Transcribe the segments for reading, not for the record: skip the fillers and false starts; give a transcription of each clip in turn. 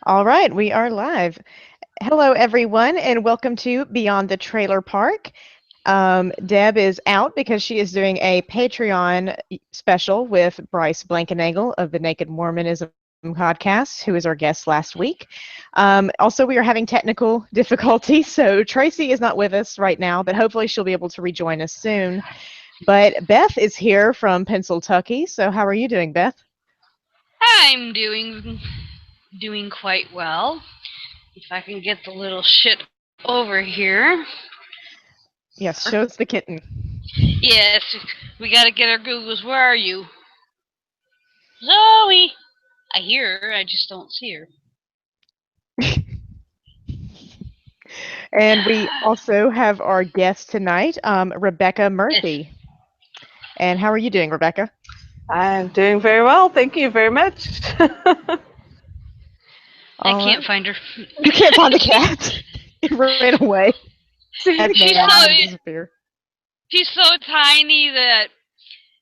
All right, we are live. Hello, everyone, and welcome to Beyond the Trailer Park. Deb is out because she is doing a Patreon special with Bryce Blankenagel of the Naked Mormonism podcast, who was our guest last week. Also, we are having technical difficulties, so Tracy is not with us right now, but hopefully she'll be able to rejoin us soon. But Beth is here from Pennsylvania, so how are you doing, Beth? I'm doing quite well. If I can get the little shit over here. Yes, show us the kitten. Yes, we gotta get our Googles. Where are you? Zoe! I hear her, I just don't see her. And we also have our guest tonight, Rebecca Murphy. And how are you doing, Rebecca? I'm doing very well. Thank you very much. I can't find her. You can't find the cat. It ran away. She's so tiny that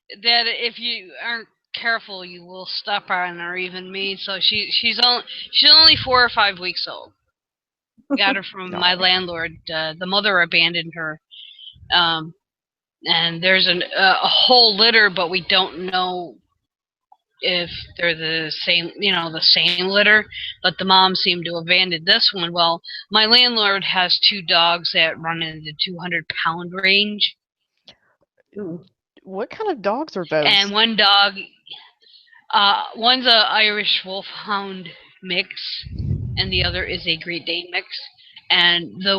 if you aren't careful, you will step on her, even me. So she's only 4 or 5 weeks old. Got her from my landlord. The mother abandoned her. And there's a whole litter, but we don't know if they're the same litter. But the mom seemed to have abandoned this one. Well, my landlord has 2 dogs that run in the 200-pound range. Ooh. What kind of dogs are those? And one dog, one's a Irish Wolfhound mix, and the other is a Great Dane mix. And the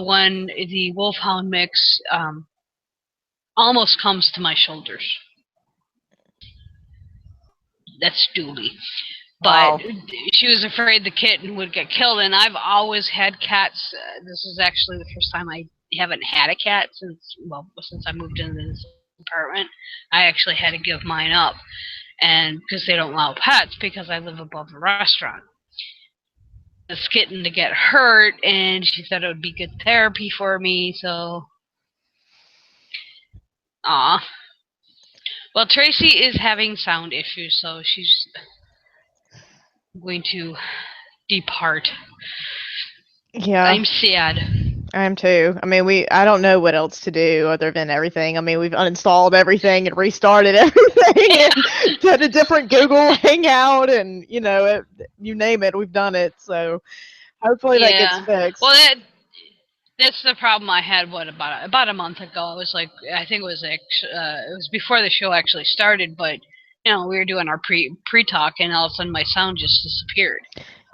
Wolfhound mix, almost comes to my shoulders. That's Dooley. But she was afraid the kitten would get killed, and I've always had cats. This is actually the first time I haven't had a cat since I moved into this apartment. I actually had to give mine up, and because they don't allow pets, because I live above a restaurant. This kitten to get hurt, and she said it would be good therapy for me, so... Aw. Well, Tracy is having sound issues, so she's going to depart. Yeah. I'm sad. I am too. I mean, I don't know what else to do other than everything. I mean, we've uninstalled everything and restarted everything and did a different Google Hangout and, you name it, we've done it. So hopefully that gets fixed. Well, that's the problem I had. About a month ago? I was like, I think it was before the show actually started, but we were doing our pre-talk, and all of a sudden my sound just disappeared.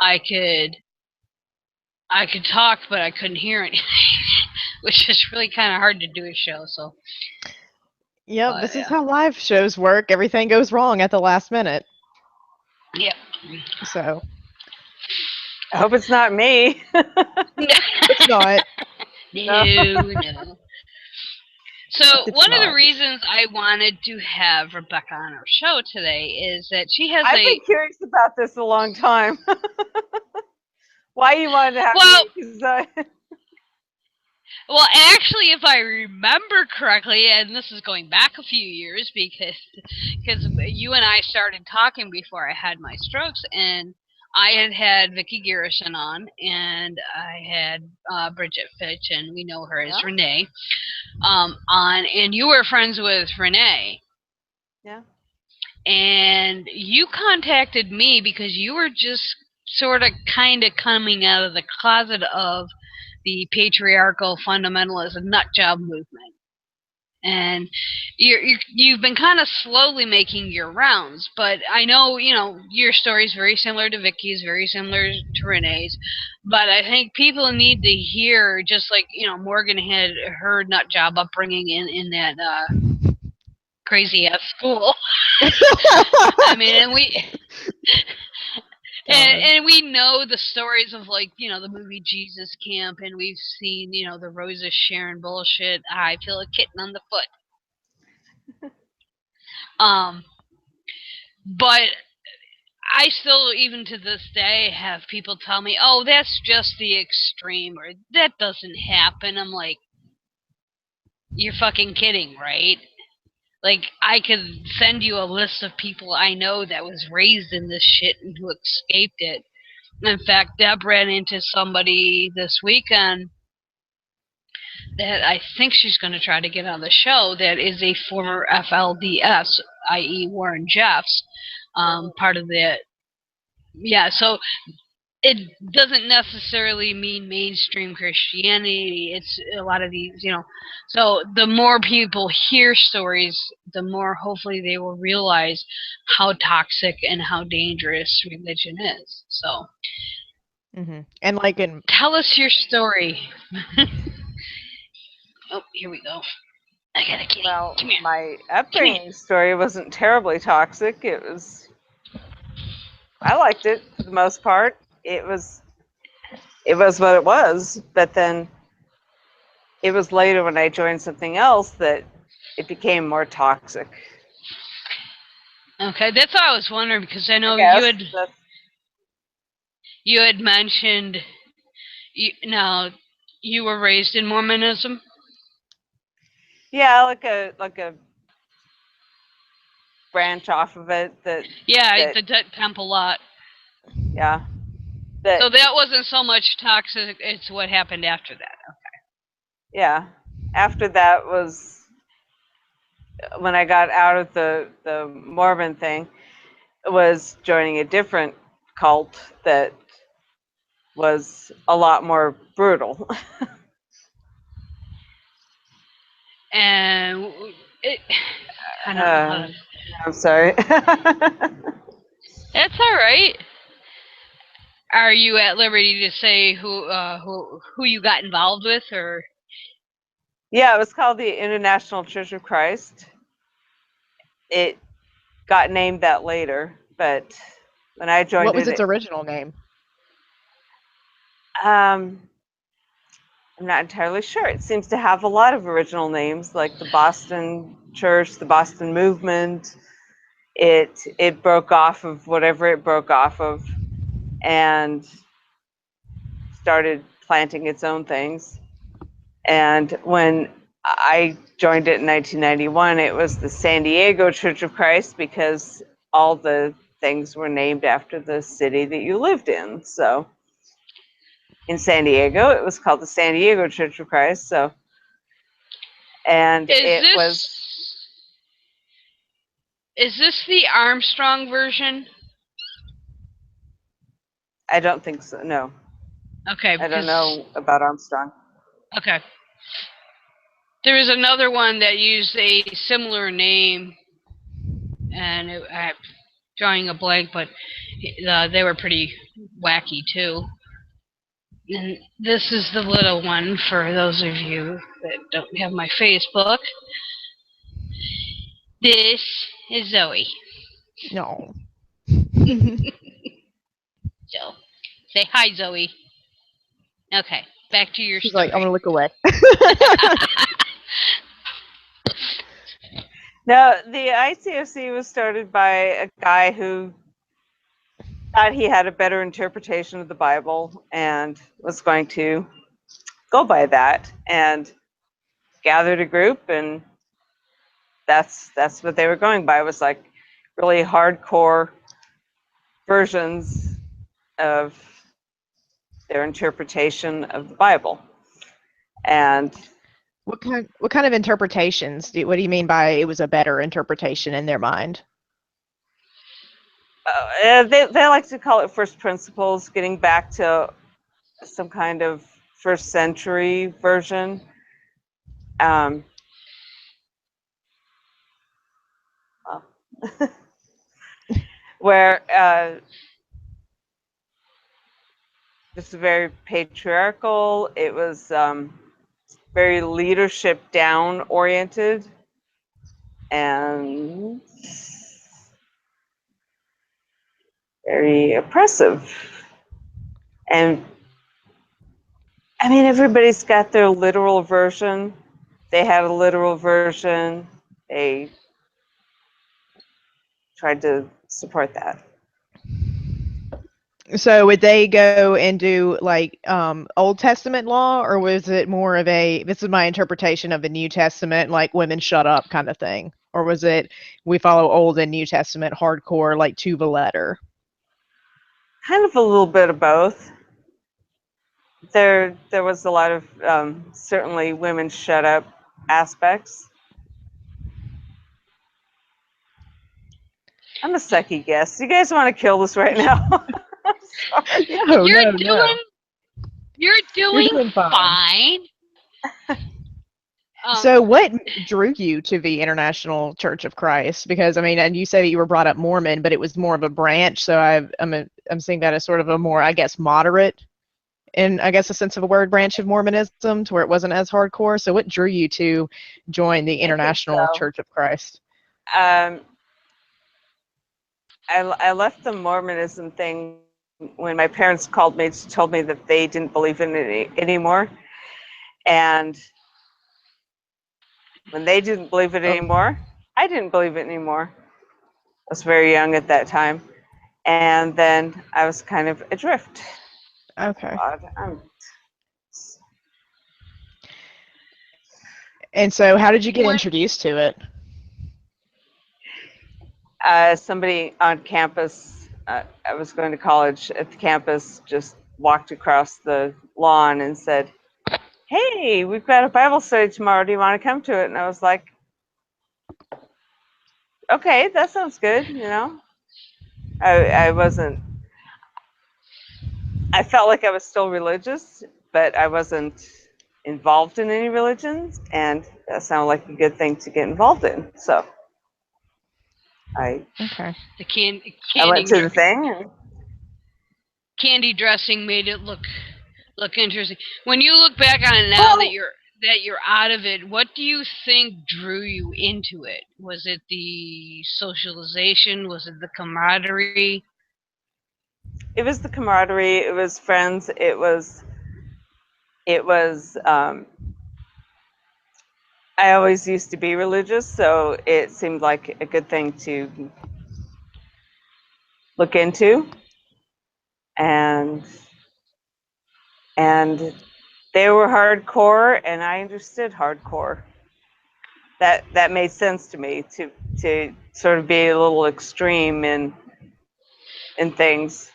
I could talk, but I couldn't hear anything, which is really kind of hard to do a show. So. Yep, this is how live shows work. Everything goes wrong at the last minute. Yep. So. I hope it's not me. It's not. No. So one of the reasons I wanted to have Rebecca on our show today is that she has I've been curious about this a long time. Why you wanted to have me? Well, actually, if I remember correctly, and this is going back a few years, because you and I started talking before I had my strokes, and I had Vyckie Garrison on, and I had Brigid Fitch, and we know her as Renee, on, and you were friends with Renee. Yeah. And you contacted me because you were just sort of kind of coming out of the closet of the patriarchal fundamentalist nutjob movement. And you've been kind of slowly making your rounds, but I know, your story is very similar to Vyckie's, very similar to Renee's, but I think people need to hear, just like, Morgan had her nutjob upbringing in that crazy-ass school. I mean, and we... And we know the stories of, like, the movie Jesus Camp, and we've seen, the Rosa Sharon bullshit. I feel a kitten on the foot. But I still, even to this day, have people tell me, oh, that's just the extreme, or that doesn't happen. I'm like, you're fucking kidding, right? Like, I could send you a list of people I know that was raised in this shit and who escaped it. In fact, Deb ran into somebody this weekend that I think she's going to try to get on the show that is a former FLDS, i.e. Warren Jeffs, part of the... Yeah, so it doesn't necessarily mean mainstream Christianity. It's a lot of these, So the more people hear stories, the more hopefully they will realize how toxic and how dangerous religion is. So, and like in... tell us your story. Oh, here we go. I got a kitty. Well, Come here. my upbringing story wasn't terribly toxic. I liked it for the most part. It was what it was. But then it was later when I joined something else that it became more toxic. Okay, that's what I was wondering, because I know you had mentioned you were raised in Mormonism. Yeah, like a branch off of it the temple lot. Yeah. So that wasn't so much toxic, it's what happened after that. Okay. Yeah. After that was when I got out of the Mormon thing, was joining a different cult that was a lot more brutal. And I don't know how to... I'm sorry. That's all right. Are you at liberty to say who you got involved with, or? Yeah, it was called the International Church of Christ. It got named that later, but when I joined what was its original name? I'm not entirely sure. It seems to have a lot of original names, like the Boston Church, the Boston Movement. It broke off of whatever it broke off of and started planting its own things. And when I joined it in 1991, it was the San Diego Church of Christ, because all the things were named after the city that you lived in. So in San Diego, it was called the San Diego Church of Christ. So, and Is this the Armstrong version? I don't think so. No. Okay. I don't know about Armstrong. Okay. There was another one that used a similar name, and I'm drawing a blank, but they were pretty wacky too. And this is the little one for those of you that don't have my Facebook. This is Zoe. No. So, say hi, Zoe. Okay, back to your She's story. like, I'm gonna look away. No, the ICOC was started by a guy who thought he had a better interpretation of the Bible and was going to go by that, and gathered a group, and that's what they were going by, was like really hardcore versions of their interpretation of the Bible. And what kind of interpretations? What do you mean by it was a better interpretation in their mind? they like to call it first principles, getting back to some kind of first century version. Where it's very patriarchal. It was very leadership down oriented, and very oppressive. And I mean, everybody's got their literal version. They had a literal version. They tried to support that. So would they go and do like Old Testament law, or was it more of a, this is my interpretation of the New Testament, like women shut up kind of thing? Or was it we follow Old and New Testament hardcore, like to the letter? kind of a little bit of both. There was a lot of certainly women shut up aspects. I'm a sucky guest. You guys want to kill this right now? Sorry. No, You're no, doing no. you're You're doing doing fine. fine. So what drew you to the International Church of Christ? Because I mean, and you say that you were brought up Mormon, but it was more of a branch. So I'm seeing that as sort of a more, I guess, moderate, in I guess a sense of a word, branch of Mormonism, to where it wasn't as hardcore. So what drew you to join the I think International so. Church of Christ? I left the Mormonism thing when my parents called me to told me that they didn't believe in it anymore, and when they didn't believe it anymore, I didn't believe it anymore. I was very young at that time, and then I was kind of adrift. Okay. God, And so how did you get introduced to it? somebody on campus, I was going to college at the campus, just walked across the lawn and said, "Hey, we've got a Bible study tomorrow. Do you want to come to it?" And I was like, "Okay, that sounds good." You know, I wasn't. I felt like I was still religious, but I wasn't involved in any religions, and that sounded like a good thing to get involved in. So I Okay. I went to the thing, and candy dressing made it look interesting. When you look back on it now well, that you're out of it, what do you think drew you into it? Was it the socialization? Was it the camaraderie? it was the camaraderie. It was friends. It was. I always used to be religious, so it seemed like a good thing to look into, and they were hardcore, and I understood hardcore. That made sense to me, to sort of be a little extreme in things,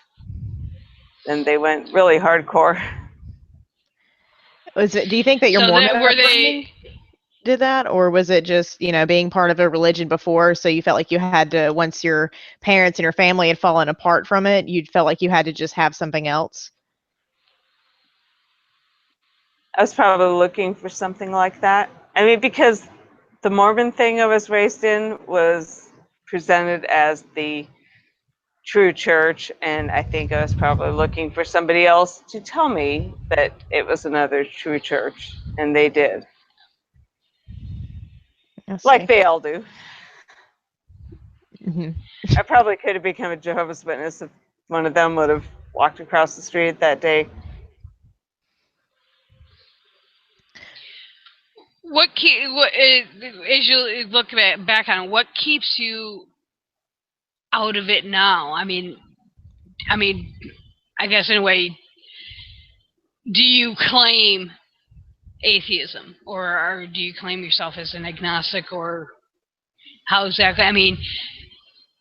and they went really hardcore. Do you think that your So Mormon that were upbringing they? did that, or was it just, being part of a religion before, so you felt like you had to, once your parents and your family had fallen apart from it, you felt like you had to just have something else? I was probably looking for something like that. I mean, because the Mormon thing I was raised in was presented as the true church, and I think I was probably looking for somebody else to tell me that it was another true church, and they did, I like see. they all do. Hmm. I probably could have become a Jehovah's Witness if one of them would have walked across the street that day. As you look back on it, what keeps you out of it now? I guess in a way, do you claim atheism, or do you claim yourself as an agnostic, or how exactly? I mean,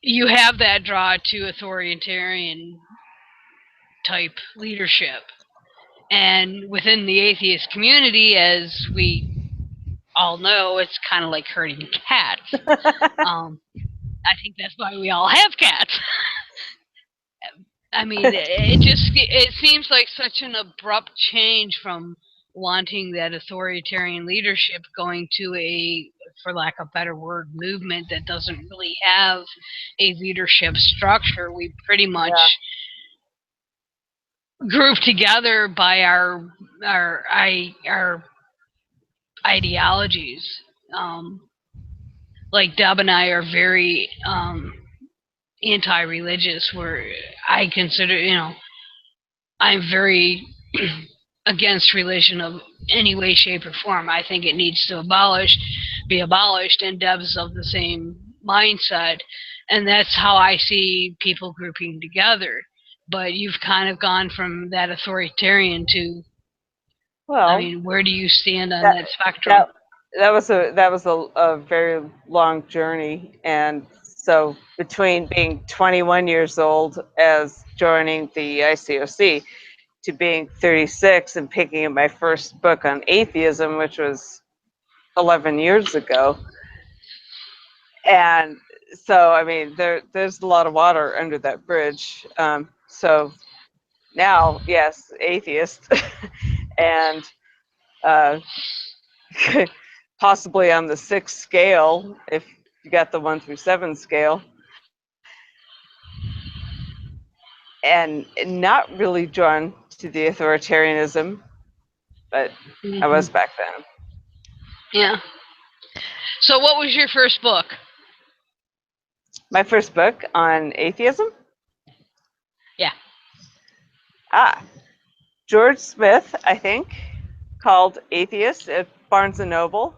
you have that draw to authoritarian type leadership, and within the atheist community, as we all know, it's kind of like herding cats. I think that's why we all have cats. I mean, it seems like such an abrupt change from wanting that authoritarian leadership going to a, for lack of a better word, movement that doesn't really have a leadership structure. We pretty much group together by our ideologies. Like Deb and I are very anti-religious. Where I consider, I'm very against religion of any way, shape, or form. I think it needs to be abolished, and Deb's of the same mindset, and that's how I see people grouping together. But you've kind of gone from that authoritarian to, Well, I mean, where do you stand on that that spectrum? that was a very long journey, and So between being 21 years old as joining the ICOC to being 36 and picking up my first book on atheism, which was 11 years ago. And so, I mean, there's a lot of water under that bridge. So now, yes, atheist, and possibly on the 6th scale, if you got the 1 through 7 scale, and not really drawn to the authoritarianism, but I was back then. Yeah. So what was your first book? My first book on atheism? Yeah. George Smith, I think, called Atheist at Barnes & Noble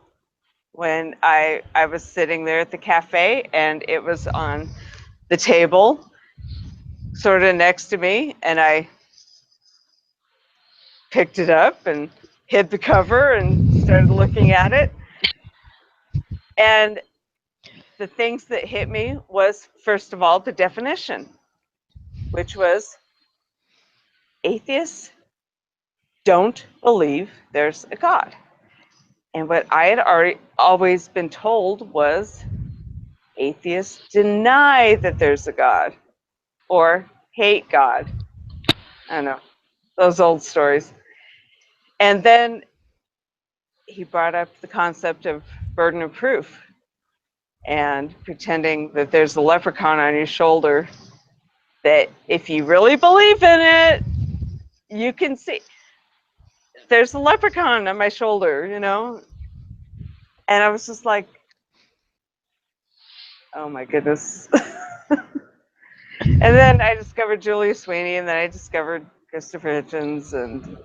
when I was sitting there at the cafe, and it was on the table sort of next to me, and I picked it up and hid the cover and started looking at it. And the things that hit me was, first of all, the definition, which was atheists don't believe there's a God. And what I had always been told was atheists deny that there's a God or hate God. I don't know, those old stories. And then he brought up the concept of burden of proof and pretending that there's a leprechaun on your shoulder, that if you really believe in it, you can see there's a leprechaun on my shoulder, you know? And I was just like, oh my goodness. And then I discovered Julia Sweeney, and then I discovered Christopher Hitchens and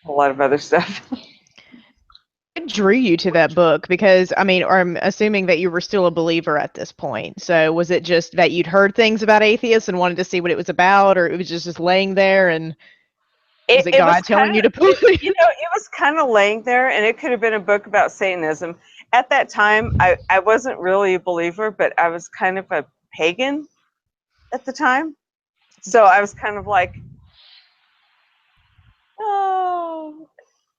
a lot of other stuff. What drew you to that book? Because, I mean, I'm assuming that you were still a believer at this point. So was it just that you'd heard things about atheists and wanted to see what it was about, or it was just laying there and was it It was God kind telling you to of, believe? you know, it was kind of laying there, and it could have been a book about Satanism. At that time, I wasn't really a believer, but I was kind of a pagan at the time. So I was kind of like, oh,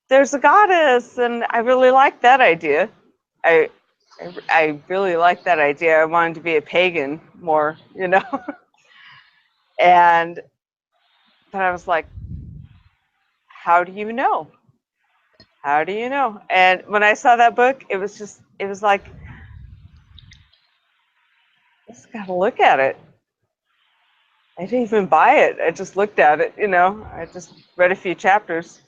there's a goddess, and I really like that idea. I really like that idea. I wanted to be a pagan more, you know. And but I was like, how do you know? How do you know? And when I saw that book, it was like, I just gotta look at it. I didn't even buy it. I just looked at it, you know. I just read a few chapters.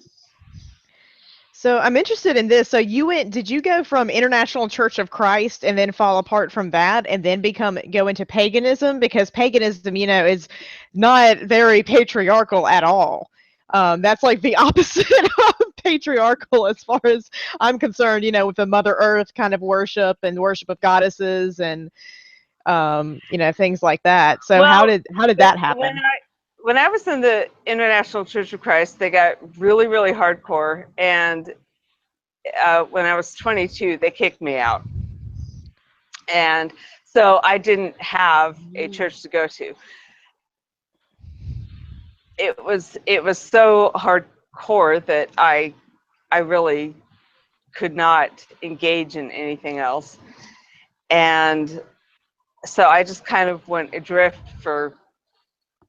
So I'm interested in this. So did you go from International Church of Christ and then fall apart from that and then go into paganism? Because paganism, is not very patriarchal at all. That's like the opposite of patriarchal as far as I'm concerned, with the Mother Earth kind of worship and worship of goddesses and things like that. So how Well, did that happen? when I was in the International Church of Christ, they got really, really hardcore, and when I was 22, they kicked me out, and so I didn't have a church to go to. It was so hardcore that I really could not engage in anything else, and so I just kind of went adrift for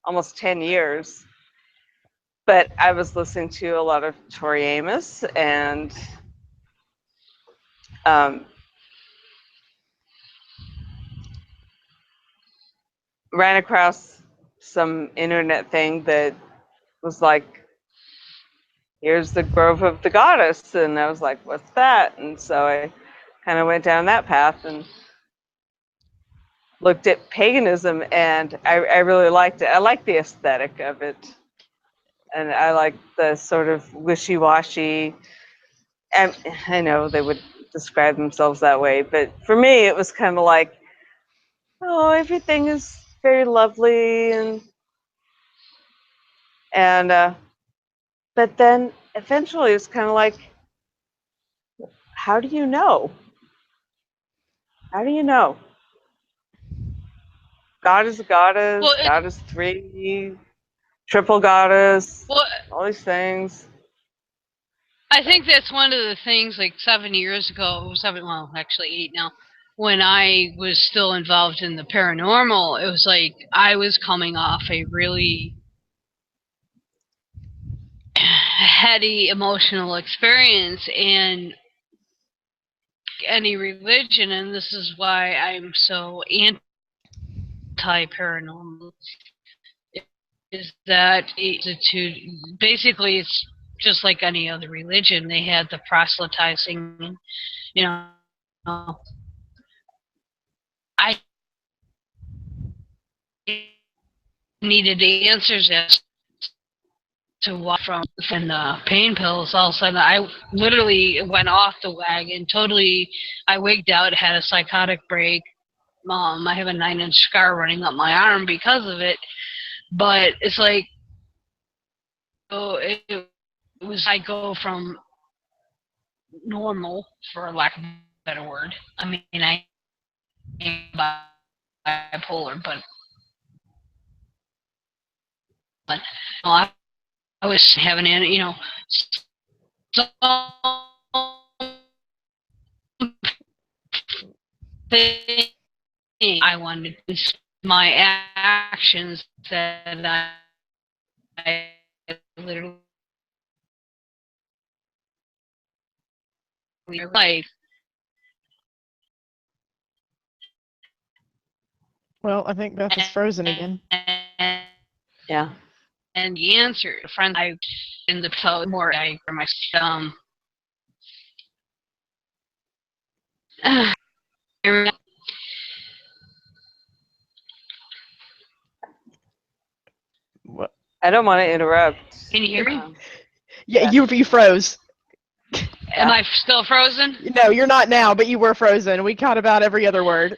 almost 10 years. But I was listening to a lot of Tori Amos and ran across some internet thing that was like, here's the Grove of the Goddess. And I was like, what's that? And so I kind of went down that path and looked at paganism, and I really liked it. I liked the aesthetic of it. And I liked the sort of wishy-washy, and I know they would describe themselves that way, but for me, it was kind of like, oh, everything is very lovely, and but then eventually it's kind of like, how do you know? How do you know? God is a goddess. Well, God is three. Triple goddess. well, All these things. I think that's one of the things. Like 7 years ago, well, actually 8 now. When I was still involved in the paranormal, it was like I was coming off a really heady emotional experience, and any religion, and this is why I'm so anti-paranormal, is that basically it's just like any other religion. They had the proselytizing, you know. I needed answers as to what from pain pills. All of a sudden, I literally went off the wagon. Totally, I wigged out, had a psychotic break. I have a 9-inch scar running up my arm because of it. But it's like, oh, it was. I go from normal, for lack of a better word. I mean, I am bipolar, but I was having, some thing I wanted to. My actions that I literally life. Well, I think Beth is frozen again. Yeah. And the answer, friend, I in the phone more I for my What? I don't want to interrupt. Can you hear me? Yeah, you froze. Am I still frozen? No, you're not now, but you were frozen. We caught about every other word.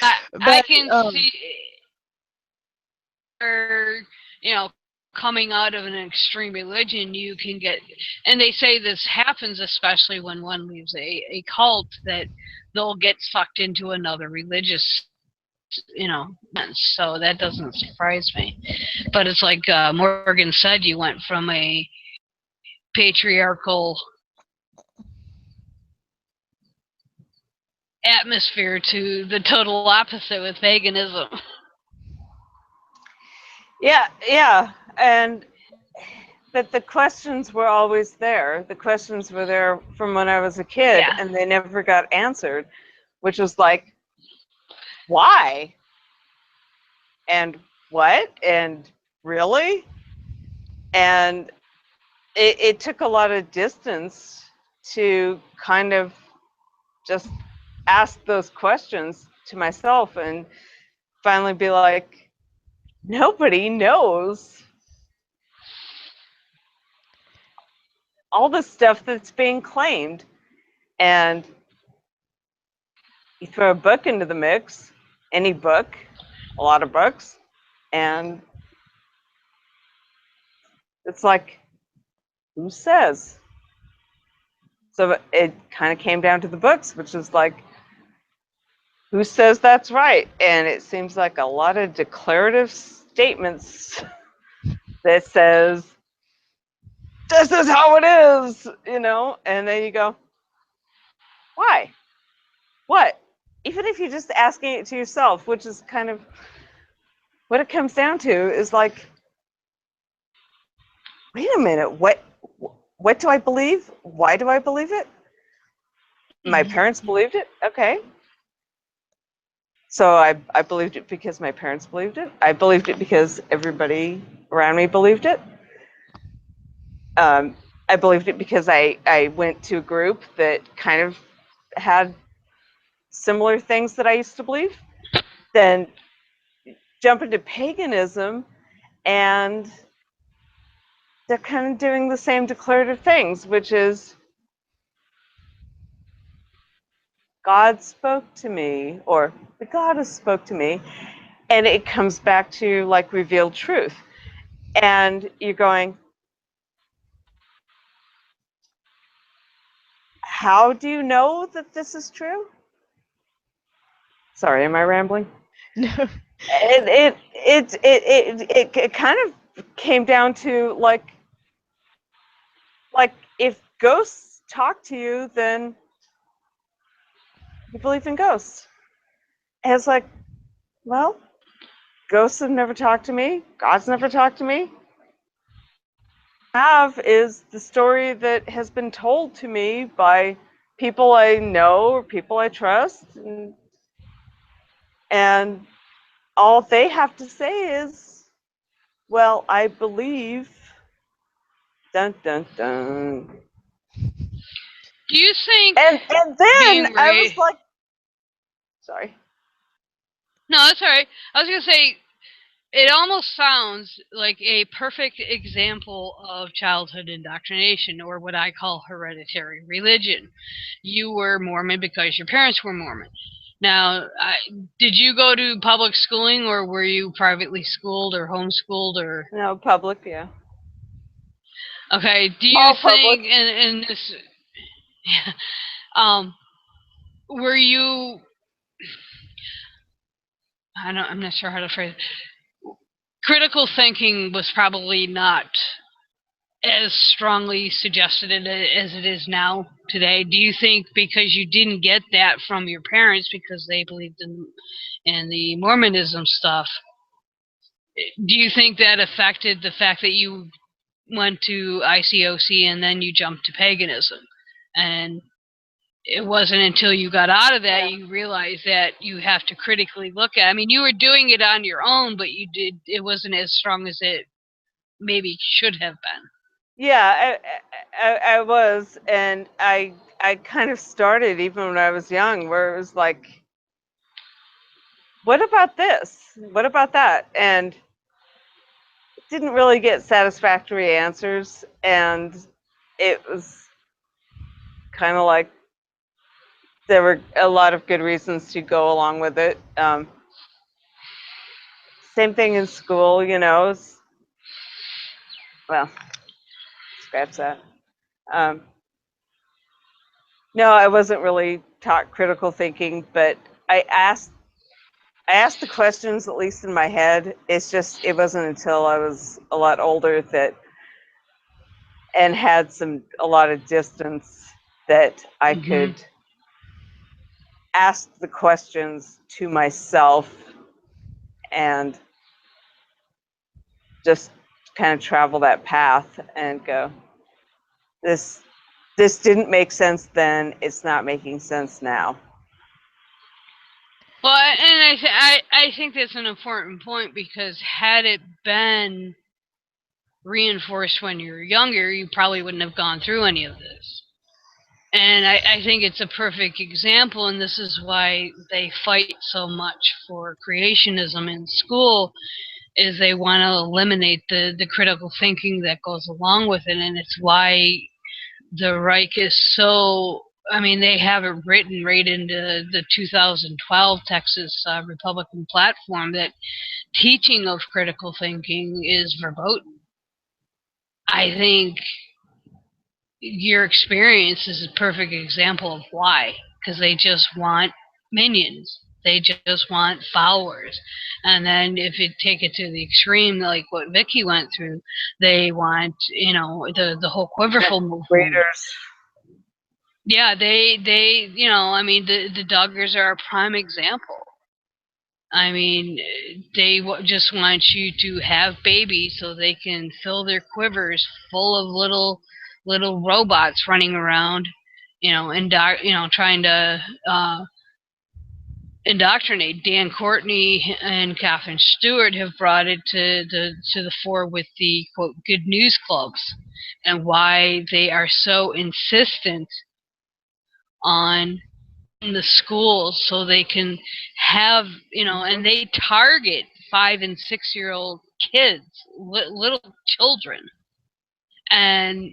I can see, coming out of an extreme religion, you can get, and they say this happens especially when one leaves a cult, that they'll get sucked into another religious, so that doesn't surprise me. But it's like Morgan said, you went from a patriarchal atmosphere to the total opposite with paganism. Yeah, and that the questions were always there. The questions were there from when I was a kid, and they never got answered, which was like, why? And what? And really? And it took a lot of distance to kind of just ask those questions to myself and finally be like, nobody knows all the stuff that's being claimed. And you throw a book into the mix, any book, a lot of books, and it's like, who says? So it kind of came down to the books, which is like, who says that's right? And it seems like a lot of declarative statements that says, this is how it is, and then you go, why? What? Even if you're just asking it to yourself, which is kind of what it comes down to, is like, wait a minute, what do I believe? Why do I believe it? My parents believed it? Okay. So I believed it because my parents believed it. I believed it because everybody around me believed it. I believed it because I went to a group that kind of had similar things that I used to believe. Then jump into paganism, and they're kind of doing the same declarative things, which is, God spoke to me, or the goddess spoke to me, and it comes back to like revealed truth. And you're going, how do you know that this is true? Sorry, am I rambling? No. It kind of came down to like if ghosts talk to you, then you believe in ghosts. And it's like, well, ghosts have never talked to me. God's never talked to me. Have is the story that has been told to me by people I know or people I trust, and all they have to say is, well, I believe. Dun dun dun. Do you think And then being I was raised? like, sorry. No, that's all right. I was gonna say it almost sounds like a perfect example of childhood indoctrination, or what I call hereditary religion. You were Mormon because your parents were Mormon. Now, did you go to public schooling, or were you privately schooled or homeschooled, or? No, public, yeah. Okay, do you All public. think in this, um, were you? I'm not sure how to phrase it. Critical thinking was probably not as strongly suggested as it is now today. Do you think because you didn't get that from your parents because they believed in the Mormonism stuff, do you think that affected the fact that you went to ICOC and then you jumped to paganism? And it wasn't until you got out of that you realized that you have to critically look at. I mean, you were doing it on your own, but it wasn't as strong as it maybe should have been. Yeah, I was, and I kind of started even when I was young, where it was like, what about this? What about that? And didn't really get satisfactory answers, and it was kind of like there were a lot of good reasons to go along with it. Same thing in school, you know. Well, scratch that. No, I wasn't really taught critical thinking, but I asked the questions, at least in my head. It's just it wasn't until I was a lot older and had a lot of distance that I could ask the questions to myself and just kind of travel that path and go, this didn't make sense then, it's not making sense now. Well, and I think that's an important point, because had it been reinforced when you were younger, you probably wouldn't have gone through any of this. And I think it's a perfect example, and this is why they fight so much for creationism in school, is they want to eliminate the critical thinking that goes along with it. And it's why the Reich is so, I mean, they have it written right into the 2012 Texas Republican platform that teaching of critical thinking is verboten. I think your experience is a perfect example of why, because they just want minions. They just want followers. And then if you take it to the extreme, like what Vyckie went through, they want, the whole quiverful movement. Readers. Yeah, they I mean, the Duggars are a prime example. I mean, they just want you to have babies so they can fill their quivers full of little robots running around, and trying to indoctrinate. Dan Courtney and Catherine Stewart have brought it to the fore with the quote good news clubs, and why they are so insistent on in the schools so they can have, and they target 5 and 6-year-old kids, little children. And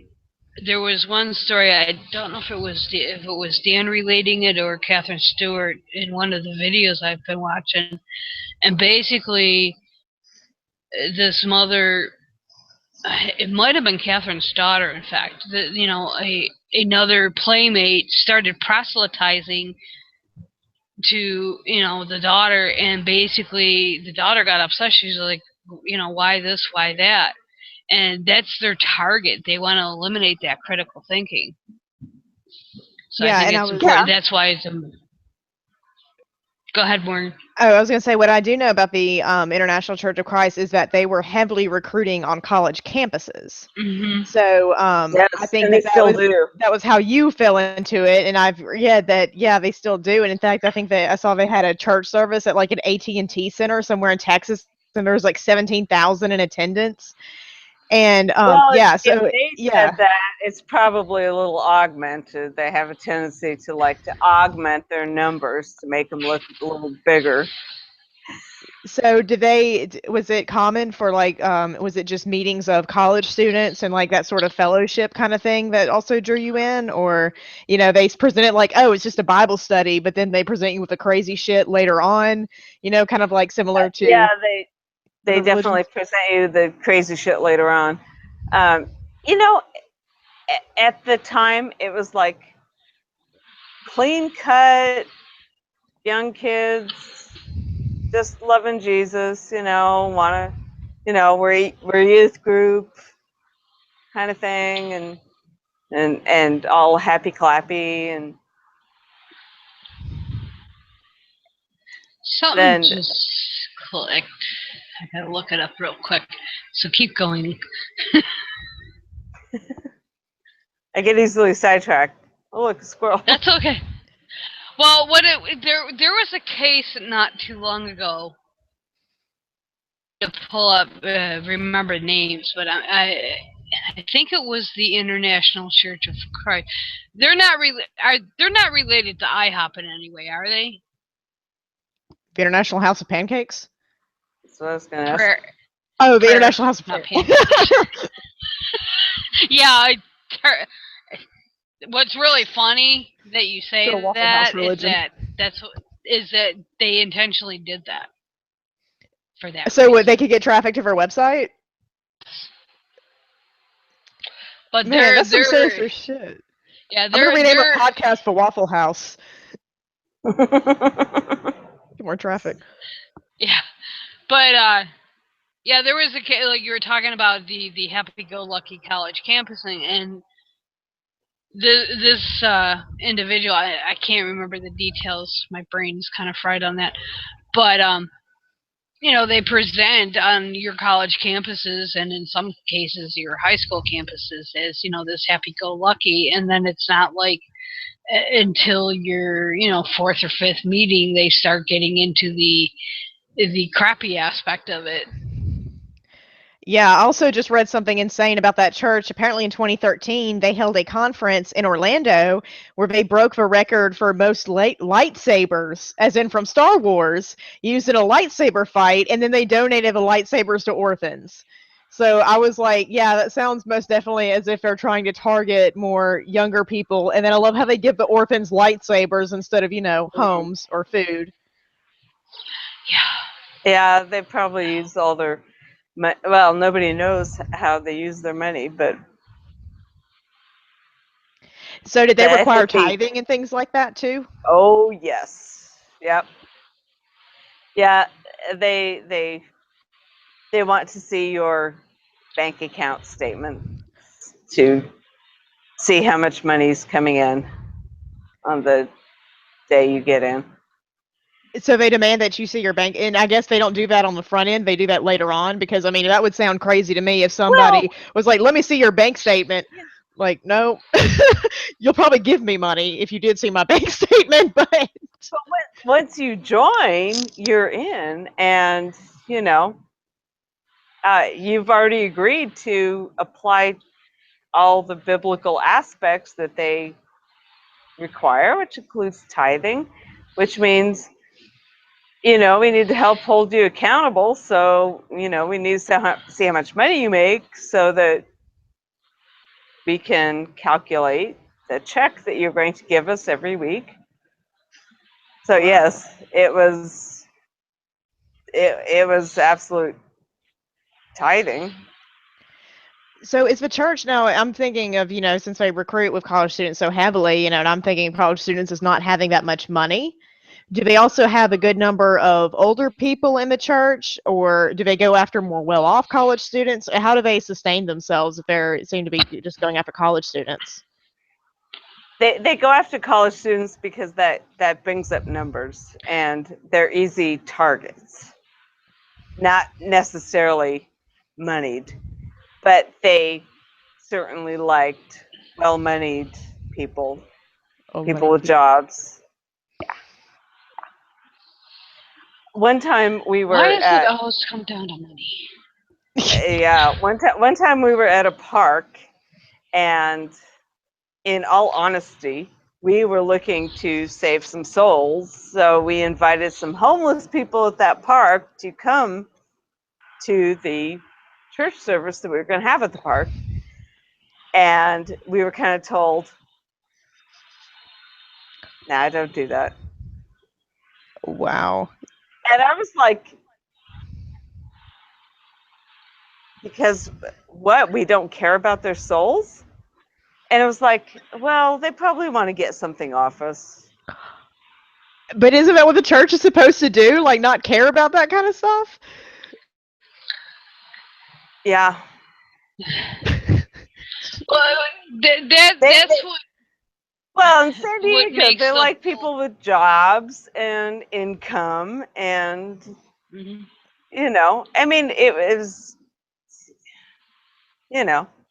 there was one story, I don't know if it was Dan relating it or Catherine Stewart in one of the videos I've been watching, and basically this mother, it might have been Catherine's daughter, in fact, another playmate started proselytizing to, the daughter, and basically the daughter got upset. She's like, why this, why that? And that's their target. They want to eliminate that critical thinking. So Yeah, I think and it's important. That's why it's Go ahead, Warren. Oh, I was going to say, what I do know about the International Church of Christ is that they were heavily recruiting on college campuses. Mm-hmm. So Yes, I think and they still was, do. that was how you fell into it. And I've read that, yeah, they still do. And in fact, I think that I saw they had a church service at like an AT&T center somewhere in Texas, and there was like 17,000 in attendance. And yeah, so if they said that, it's probably a little augmented. They have a tendency to like to augment their numbers to make them look a little bigger. So was it common for like, was it just meetings of college students and like that sort of fellowship kind of thing that also drew you in? Or, they present it like, oh, it's just a Bible study, but then they present you with the crazy shit later on, kind of like similar to. Yeah, they the definitely religions? present you the crazy shit later on. At the time, it was like clean cut, young kids, just loving Jesus, want to, we're a youth group kind of thing, and all happy clappy, and Something then just clicked. I gotta look it up real quick. So keep going. I get easily sidetracked. Oh, look, a squirrel. That's okay. Well, there was a case not too long ago to pull up, remember names, but I think it was the International Church of Christ. They're not related to IHOP in any way, are they? The International House of Pancakes? That's what I was going to ask. Oh, the International House of not Prayer. pancakes. Yeah. What's really funny that you say that is that they intentionally did that for that. So reason. they could get traffic to her website? But man, that's some sinister shit. Yeah, I'm gonna rename our podcast for Waffle House. Get more traffic. Yeah, but yeah, there was a like you were talking about the happy-go-lucky college campusing, and this individual, I can't remember the details. My brain's kind of fried on that, but they present on your college campuses, and in some cases your high school campuses, as this happy-go-lucky, and then it's not like until your fourth or fifth meeting they start getting into the crappy aspect of it. Yeah, I also just read something insane about that church. Apparently in 2013, they held a conference in Orlando where they broke the record for most lightsabers, as in from Star Wars, used in a lightsaber fight, and then they donated the lightsabers to orphans. So I was like, yeah, that sounds most definitely as if they're trying to target more younger people. And then I love how they give the orphans lightsabers instead of, homes or food. Yeah, they probably use all their well, nobody knows how they use their money, but so did they require tithing and things like that too? Oh yes, yep, yeah. They want to see your bank account statement to see how much money's coming in on the day you get in. So they demand that you see your bank, and I guess they don't do that on the front end. They do that later on, because I mean that would sound crazy to me if somebody was like, "Let me see your bank statement." Yeah. Like, no, you'll probably give me money if you did see my bank statement, but once you join, you're in, and you've already agreed to apply all the biblical aspects that they require, which includes tithing, which means we need to help hold you accountable. So, we need to see how much money you make so that we can calculate the check that you're going to give us every week. So, yes, it was absolute tithing. So is the church now? I'm thinking of, since they recruit with college students so heavily, and I'm thinking college students is not having that much money. Do they also have a good number of older people in the church, or do they go after more well-off college students? How do they sustain themselves if they seem to be just going after college students? They go after college students because that brings up numbers and they're easy targets. Not necessarily moneyed, but they certainly liked well-moneyed people, Oh, people money with people. jobs. One time we Why were does it at always come down to money? one time we were at a park, and in all honesty, we were looking to save some souls, so we invited some homeless people at that park to come to the church service that we were going to have at the park. And we were kind of told, "Nah, don't do that." Wow. And I was like, "Because what? We don't care about their souls?" And it was like, "Well, they probably want to get something off us." But isn't that what the church is supposed to do? Like, not care about that kind of stuff? Yeah. Well, They, that's well, in San what Diego, makes they the like people with jobs and income and, Mhm. I mean, it was,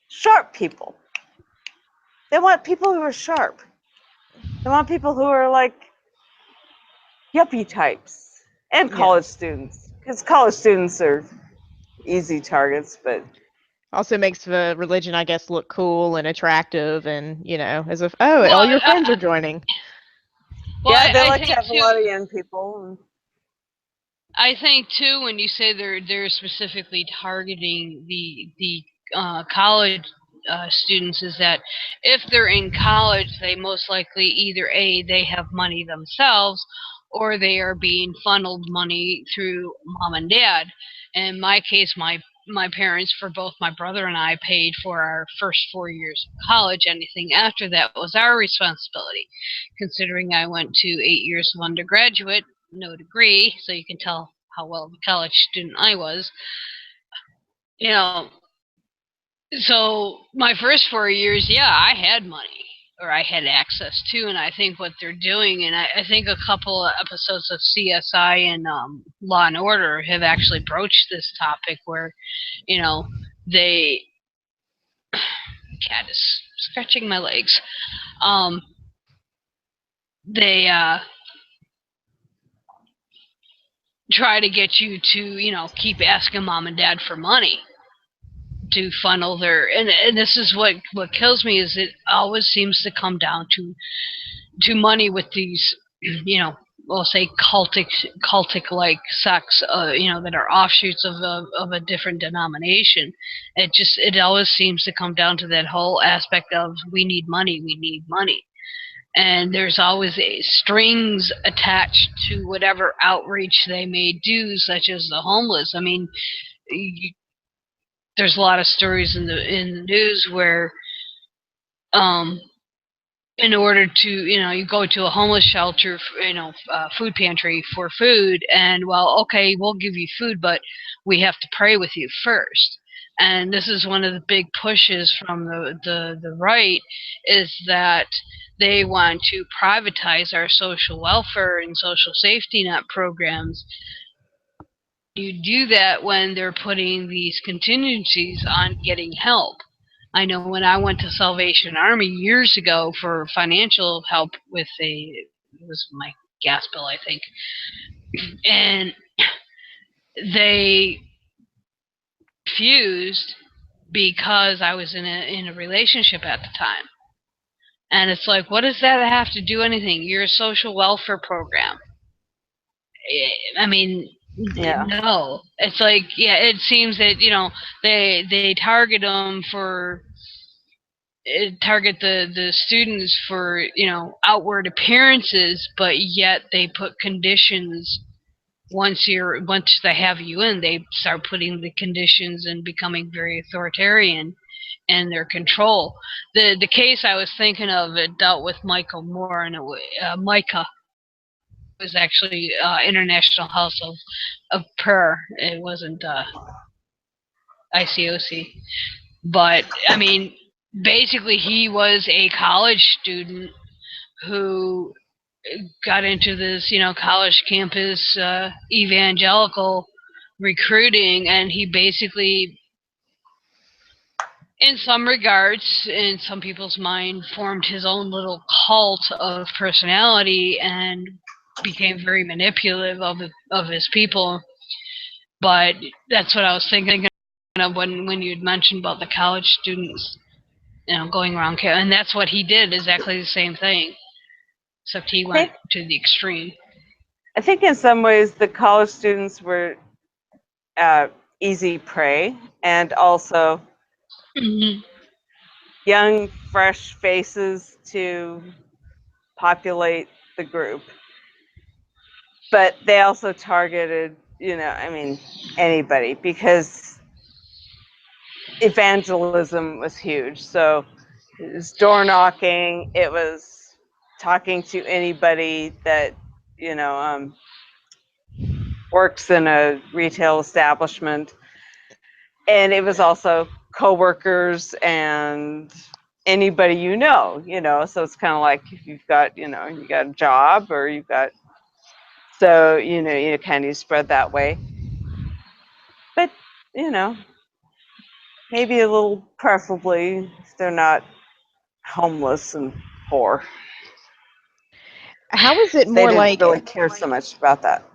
sharp people. They want people who are sharp. They want people who are like yuppie types and Yeah. college students. Because college students are easy targets, but Also makes the religion, I guess, look cool and attractive, and as if, oh, Well, all your friends are joining. yeah, they I like to think have a too. lot of young people. I think too when you say they're specifically targeting the college students is that if they're in college, they most likely either they have money themselves, or they are being funneled money through mom and dad. In my case, my parents, for both my brother and I, paid for our first 4 years of college. Anything after that was our responsibility. Considering I went to 8 years of undergraduate, no degree, so you can tell how well of a college student I was. You know, so my first 4 years, yeah, I had money, or I had access to, and I think what they're doing, and I think a couple of episodes of CSI and Law and Order have actually broached this topic where, you know, they cat is scratching my legs. Um, they try to get you to, keep asking mom and dad for money to funnel their, and this is what kills me, is it always seems to come down to money with these, we'll say cultic like sects, that are offshoots of a different denomination. It always seems to come down to that whole aspect of we need money. And there's always strings attached to whatever outreach they may do, such as the homeless. I mean, there's a lot of stories in the news where, um, in order to, you go to a homeless shelter, food pantry for food, and, well, okay, we'll give you food, but we have to pray with you first. And this is one of the big pushes from the right, is that they want to privatize our social welfare and social safety net programs. You do that when they're putting these contingencies on getting help. I know when I went to Salvation Army years ago for financial help with it was my gas bill, I think, and they refused because I was in a relationship at the time. And it's like, what does that have to do anything? You're a social welfare program. I mean, Yeah. no. It's like, yeah, it seems that, they target them for target the students for, outward appearances, but yet they put conditions. Once they have you in, they start putting the conditions and becoming very authoritarian. and their control. The case I was thinking of, it dealt with Michael Moore, and Micah was actually International House of Prayer. It wasn't ICOC. But, I mean, basically he was a college student who got into this, college campus evangelical recruiting, and he basically, in some regards, in some people's mind, formed his own little cult of personality and became very manipulative of his people. But that's what I was thinking of when you'd mentioned about the college students, going around, and that's what he did, exactly the same thing, except he went to the extreme. I think in some ways the college students were easy prey, and also young, fresh faces to populate the group. But they also targeted, anybody, because evangelism was huge. So it was door knocking, it was talking to anybody that, works in a retail establishment. And it was also coworkers and anybody so it's kind of like if you've got, you got a job or you've got, so, you kind of spread that way. But, maybe a little, preferably if they're not homeless and poor. How is it They more didn't like? really care so much about that.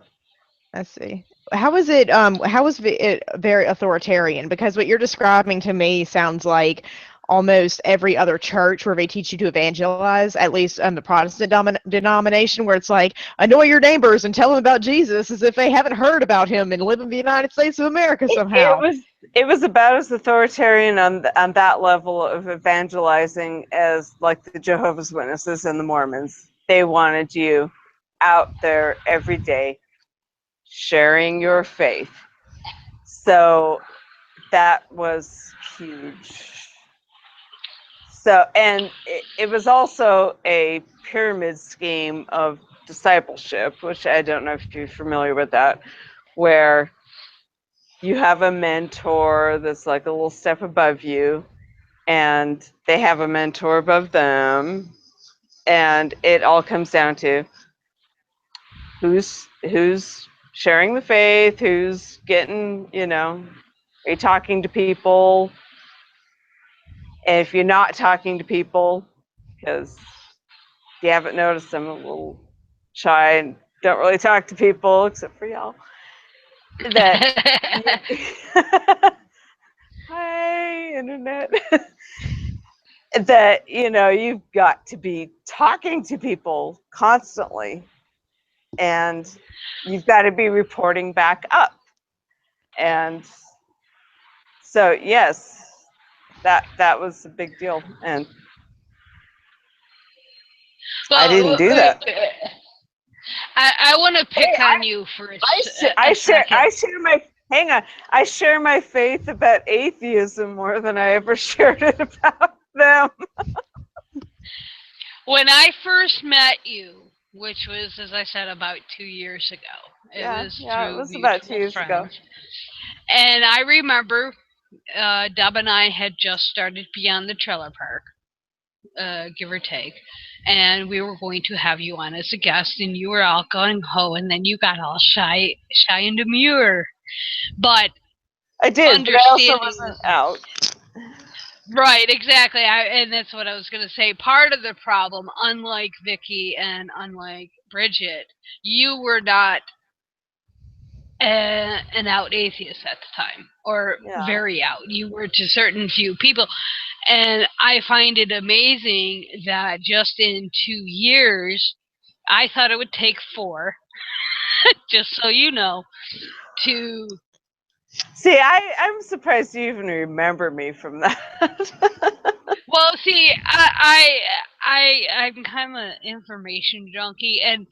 I see. How is it? How is it very authoritarian? Because what you're describing to me sounds like almost every other church where they teach you to evangelize, at least the Protestant denomination, where it's like annoy your neighbors and tell them about Jesus as if they haven't heard about him and live in the United States of America somehow. It was about as authoritarian on that level of evangelizing as like the Jehovah's Witnesses and the Mormons. They wanted you out there every day sharing your faith. So that was huge. So, and it was also a pyramid scheme of discipleship, which I don't know if you're familiar with that, where you have a mentor that's like a little step above you, and they have a mentor above them, and it all comes down to who's sharing the faith, who's getting, are you talking to people? And if you're not talking to people, because if you haven't noticed, I'm a little shy and don't really talk to people except for y'all. That hi, internet. That you've got to be talking to people constantly, and you've got to be reporting back up. And so yes, that was a big deal, and well, I didn't do that. I want to pick on you for a second. I share my faith about atheism more than I ever shared it about them. When I first met you, which was, as I said, about 2 years ago, it was about 2 years ago. And I remember Deb and I had just started Beyond the Trailer Park, give or take, and we were going to have you on as a guest, and you were all gung ho, and then you got all shy and demure. But I did, but I also wasn't out. Right, exactly. And that's what I was going to say. Part of the problem, unlike Vyckie and unlike Brigid, you were not an out atheist at the time, or very out. You were to certain few people. And I find it amazing that just in 2 years, I thought it would take 4, just so you know, to... See, I'm surprised you even remember me from that. Well, see, I'm kind of an information junkie, and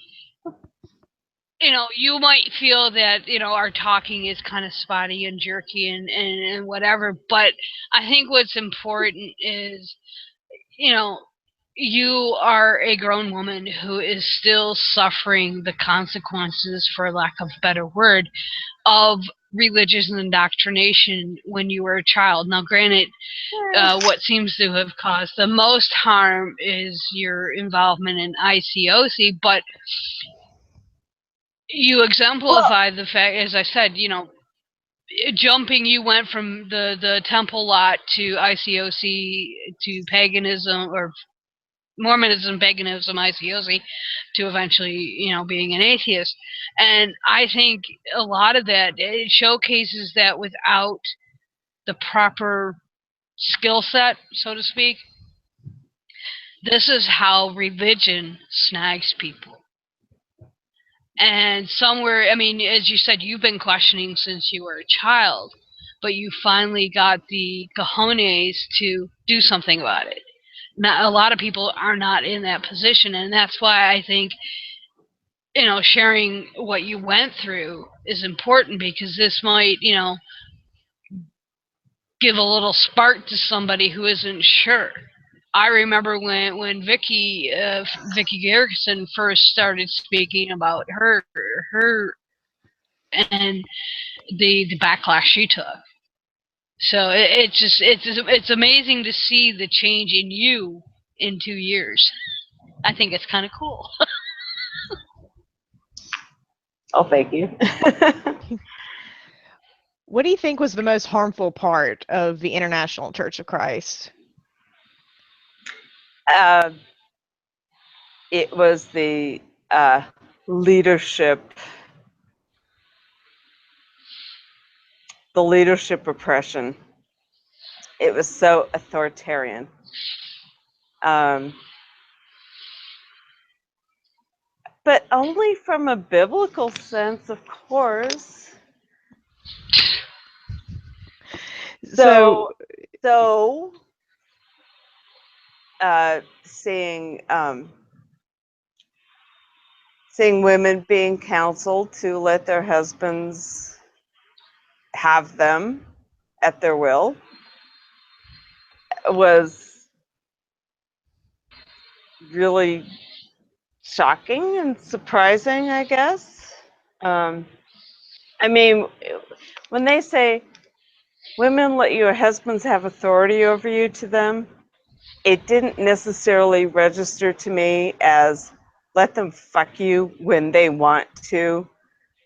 you might feel that, our talking is kind of spotty and jerky and whatever, but I think what's important is, you are a grown woman who is still suffering the consequences, for lack of a better word, of religious indoctrination when you were a child. Now, granted, what seems to have caused the most harm is your involvement in ICOC, but you exemplify the fact, as I said, you went from the temple lot to ICOC to paganism, or Mormonism, paganism, ICOC, to eventually, being an atheist. And I think a lot of that, it showcases that without the proper skill set, so to speak, this is how religion snags people. And somewhere, as you said, you've been questioning since you were a child, but you finally got the cojones to do something about it. Not a lot of people are not in that position, and that's why I think, sharing what you went through is important, because this might, give a little spark to somebody who isn't sure. I remember when Vyckie Garrison first started speaking about her and the backlash she took. So it's amazing to see the change in you in 2 years. I think it's kind of cool. Oh, thank you. What do you think was the most harmful part of the International Church of Christ? It was the leadership oppression. It was so authoritarian. But only from a biblical sense, of course. So seeing women being counseled to let their husbands have them at their will was really shocking and surprising, I guess. When they say women let your husbands have authority over you to them, it didn't necessarily register to me as let them fuck you when they want to,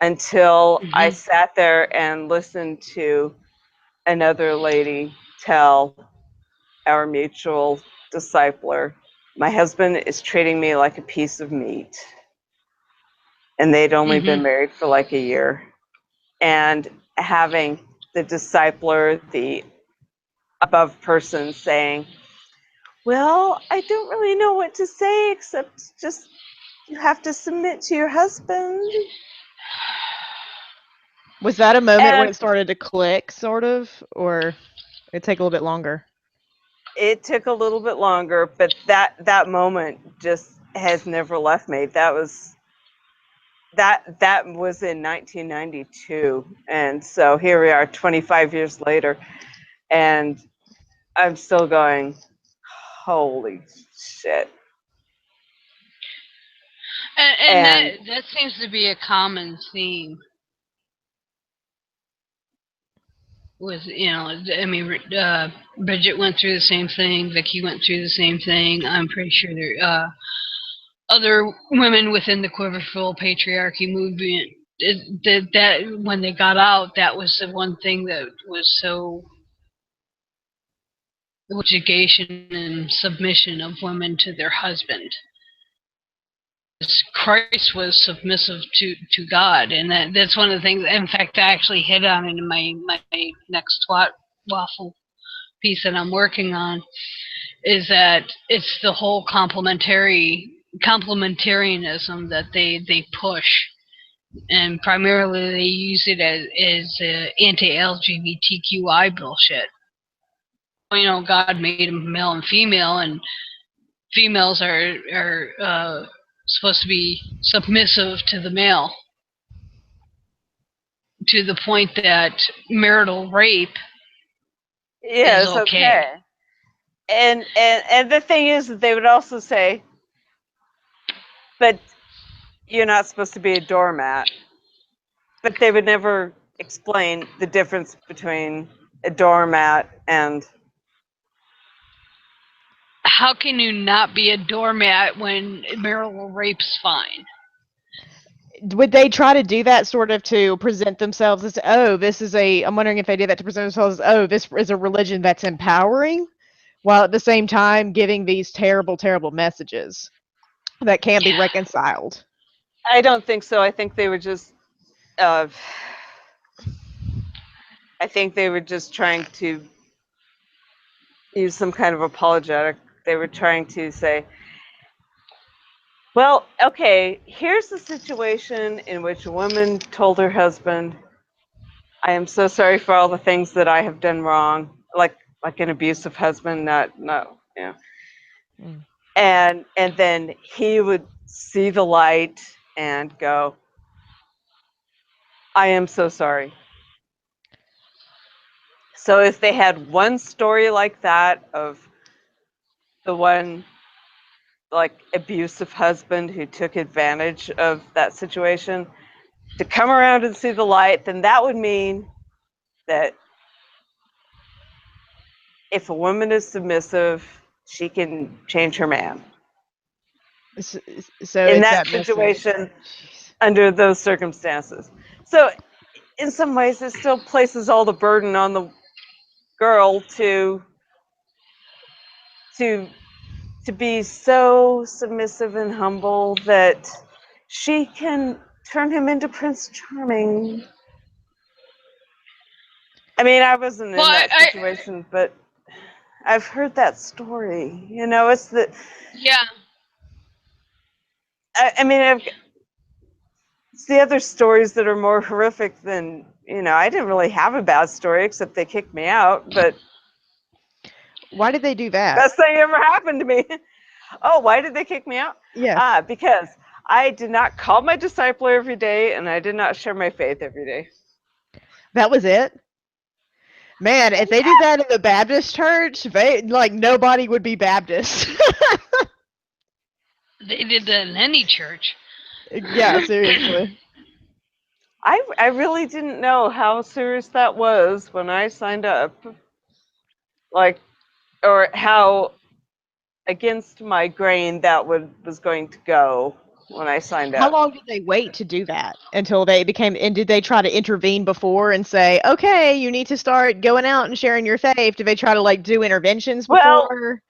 until I sat there and listened to another lady tell our mutual discipler, my husband is treating me like a piece of meat. And they'd only been married for like a year. And having the discipler, the above person, saying, well, I don't really know what to say except just you have to submit to your husband. Was that a moment when it started to click, sort of, or it take a little bit longer? It took a little bit longer, but that moment just has never left me. That was in 1992, and so here we are 25 years later, and I'm still going, holy shit. And that seems to be a common theme with, Brigid went through the same thing, Vyckie went through the same thing. I'm pretty sure there other women within the quiverful patriarchy movement, that when they got out, that was the one thing that was so subjugation and submission of women to their husband. Christ was submissive to God, and that's one of the things. In fact, I actually hit on it in my next waffle piece that I'm working on, is that it's the whole complementarianism that they push, and primarily they use it as anti-LGBTQI bullshit. God made them male and female, and females are supposed to be submissive to the male. to the point that marital rape Yeah, is it's okay. okay. And the thing is that they would also say, but you're not supposed to be a doormat. But they would never explain the difference between a doormat and. How can you not be a doormat when marital rape's fine? Would they try to do that sort of to present themselves as, oh, this is a, I'm wondering if they did that to present themselves as, oh, this is a religion that's empowering, while at the same time giving these terrible, terrible messages that can be reconciled? I don't think so. I think they were just. I think they were just trying to use some kind of apologetic. They were trying to say, well, okay, here's the situation in which a woman told her husband, I am so sorry for all the things that I have done wrong, like an abusive husband, not you know. Mm. And then he would see the light and go, I am so sorry. So if they had one story like that of the one like abusive husband who took advantage of that situation to come around and see the light, then that would mean that if a woman is submissive, she can change her man. So In it's that that message. situation, Jeez. under those circumstances. So in some ways, it still places all the burden on the girl to be so submissive and humble that she can turn him into Prince Charming. I mean, I wasn't Well, in that situation, but I've heard that story. You know, it's the. yeah. I mean, it's the other stories that are more horrific than. I didn't really have a bad story except they kicked me out. But Why did they do that? best thing ever happened to me. Oh, why did they kick me out? Yes. Because I did not call my discipler every day, and I did not share my faith every day. That was it? Man, if they did that in the Baptist church, like nobody would be Baptist. They did that in any church. Yeah, seriously. I really didn't know how serious that was when I signed up. Like, or how against my grain that was going to go when I signed How up. long did they wait to do that until they became, and did they try to intervene before and say, okay, you need to start going out and sharing your faith? Did they try to like do interventions Well, before?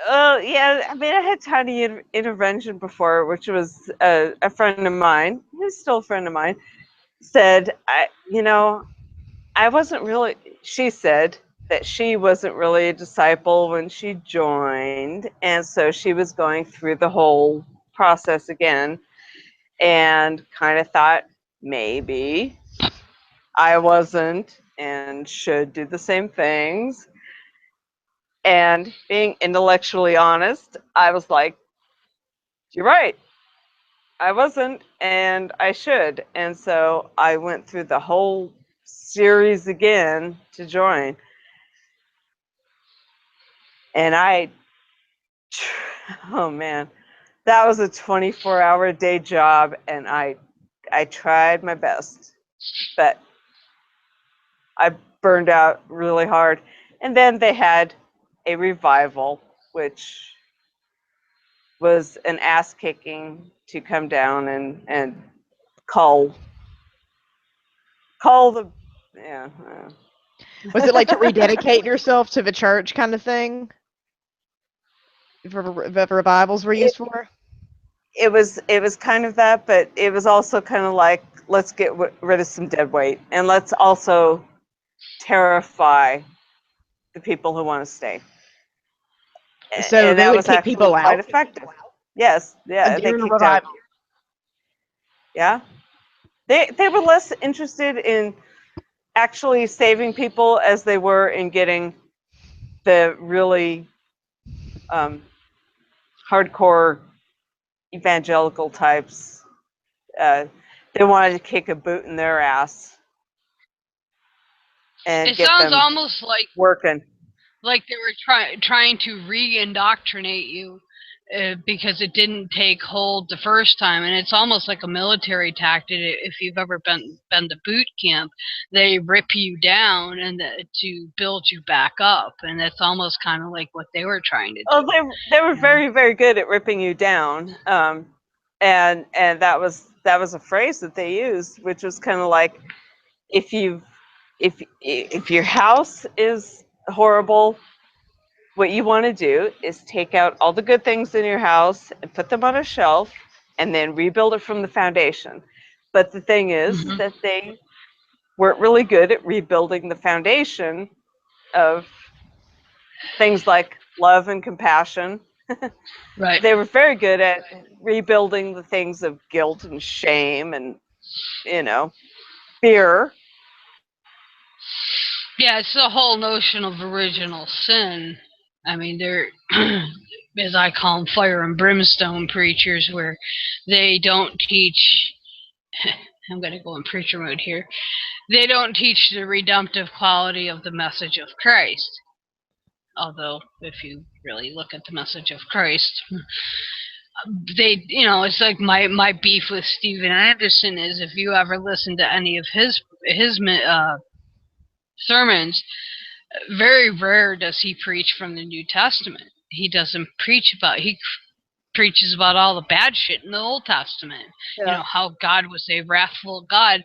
yeah, I mean, I had tiny intervention before, which was a friend of mine, who's still a friend of mine, said, I wasn't really, she said that she wasn't really a disciple when she joined. And so she was going through the whole process again and kind of thought maybe I wasn't and should do the same things. And being intellectually honest, I was like, you're right. I wasn't, and I should. And so I went through the whole series again to join. And oh man, that was a 24-hour day job, and I tried my best, but I burned out really hard. And then they had a revival, which was an ass kicking to come down and call the yeah. Was it like to rededicate yourself to the church kind of thing? The revivals were it, used for? it was kind of that, but it was also kind of like, let's get rid of some dead weight, and let's also terrify the people who want to stay. So And they that would was kick actually people quite out effective. Yes, yeah, they during a kicked out. revival. Yeah, they were less interested in actually saving people as they were in getting the really hardcore evangelical types. They wanted to kick a boot in their ass and It get sounds them almost working. like they were trying to re-indoctrinate you because it didn't take hold the first time, and it's almost like a military tactic. If you've ever been to boot camp, they rip you down and to build you back up, and that's almost kind of like what they were trying to do. Oh, they were very, very good at ripping you down, and that was a phrase that they used, which was kind of like, if your house is horrible, what you want to do is take out all the good things in your house and put them on a shelf and then rebuild it from the foundation. But the thing is that they weren't really good at rebuilding the foundation of things like love and compassion. Right. They were very good at rebuilding the things of guilt and shame and, fear. Yeah, it's the whole notion of original sin. I mean, they're, as I call them, fire and brimstone preachers, where they don't teach. I'm going to go in preacher mode here. They don't teach the redemptive quality of the message of Christ. Although, if you really look at the message of Christ, it's like my beef with Steven Anderson is, if you ever listen to any of his sermons, very rare does he preach from the New Testament. He preaches about all the bad shit in the Old Testament. Yeah. How God was a wrathful God,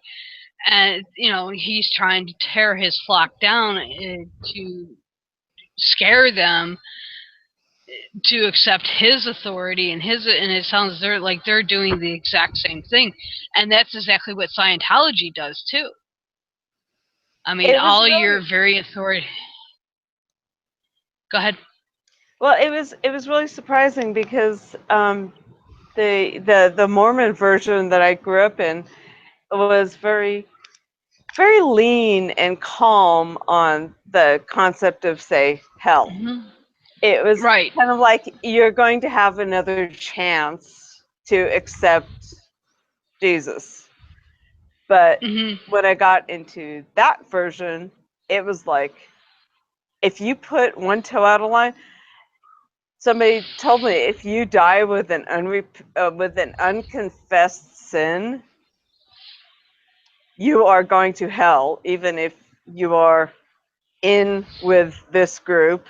and he's trying to tear his flock down to scare them to accept his authority and it sounds they're doing the exact same thing, and that's exactly what Scientology does too. I mean, all your very authority. Go ahead. Well, it was really surprising because the Mormon version that I grew up in was very, very lean and calm on the concept of, say, hell. Mm-hmm. It was Right. kind of like, you're going to have another chance to accept Jesus. But when I got into that version, it was like, if you put one toe out of line, somebody told me, if you die with an unconfessed sin, you are going to hell, even if you are in with this group,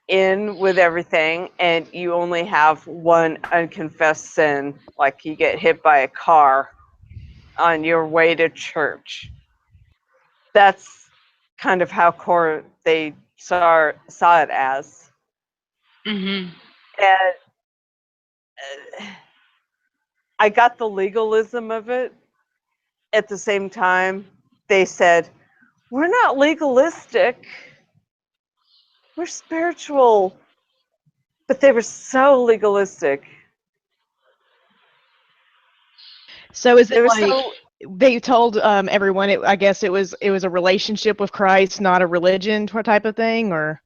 in with everything, and you only have one unconfessed sin, like you get hit by a car on your way to church. That's kind of how core they saw it as. Mm-hmm. And I got the legalism of it. At the same time, they said, we're not legalistic, we're spiritual. But they were so legalistic. So is it They were like so, they told everyone? I guess it was a relationship with Christ, not a religion type of thing, or?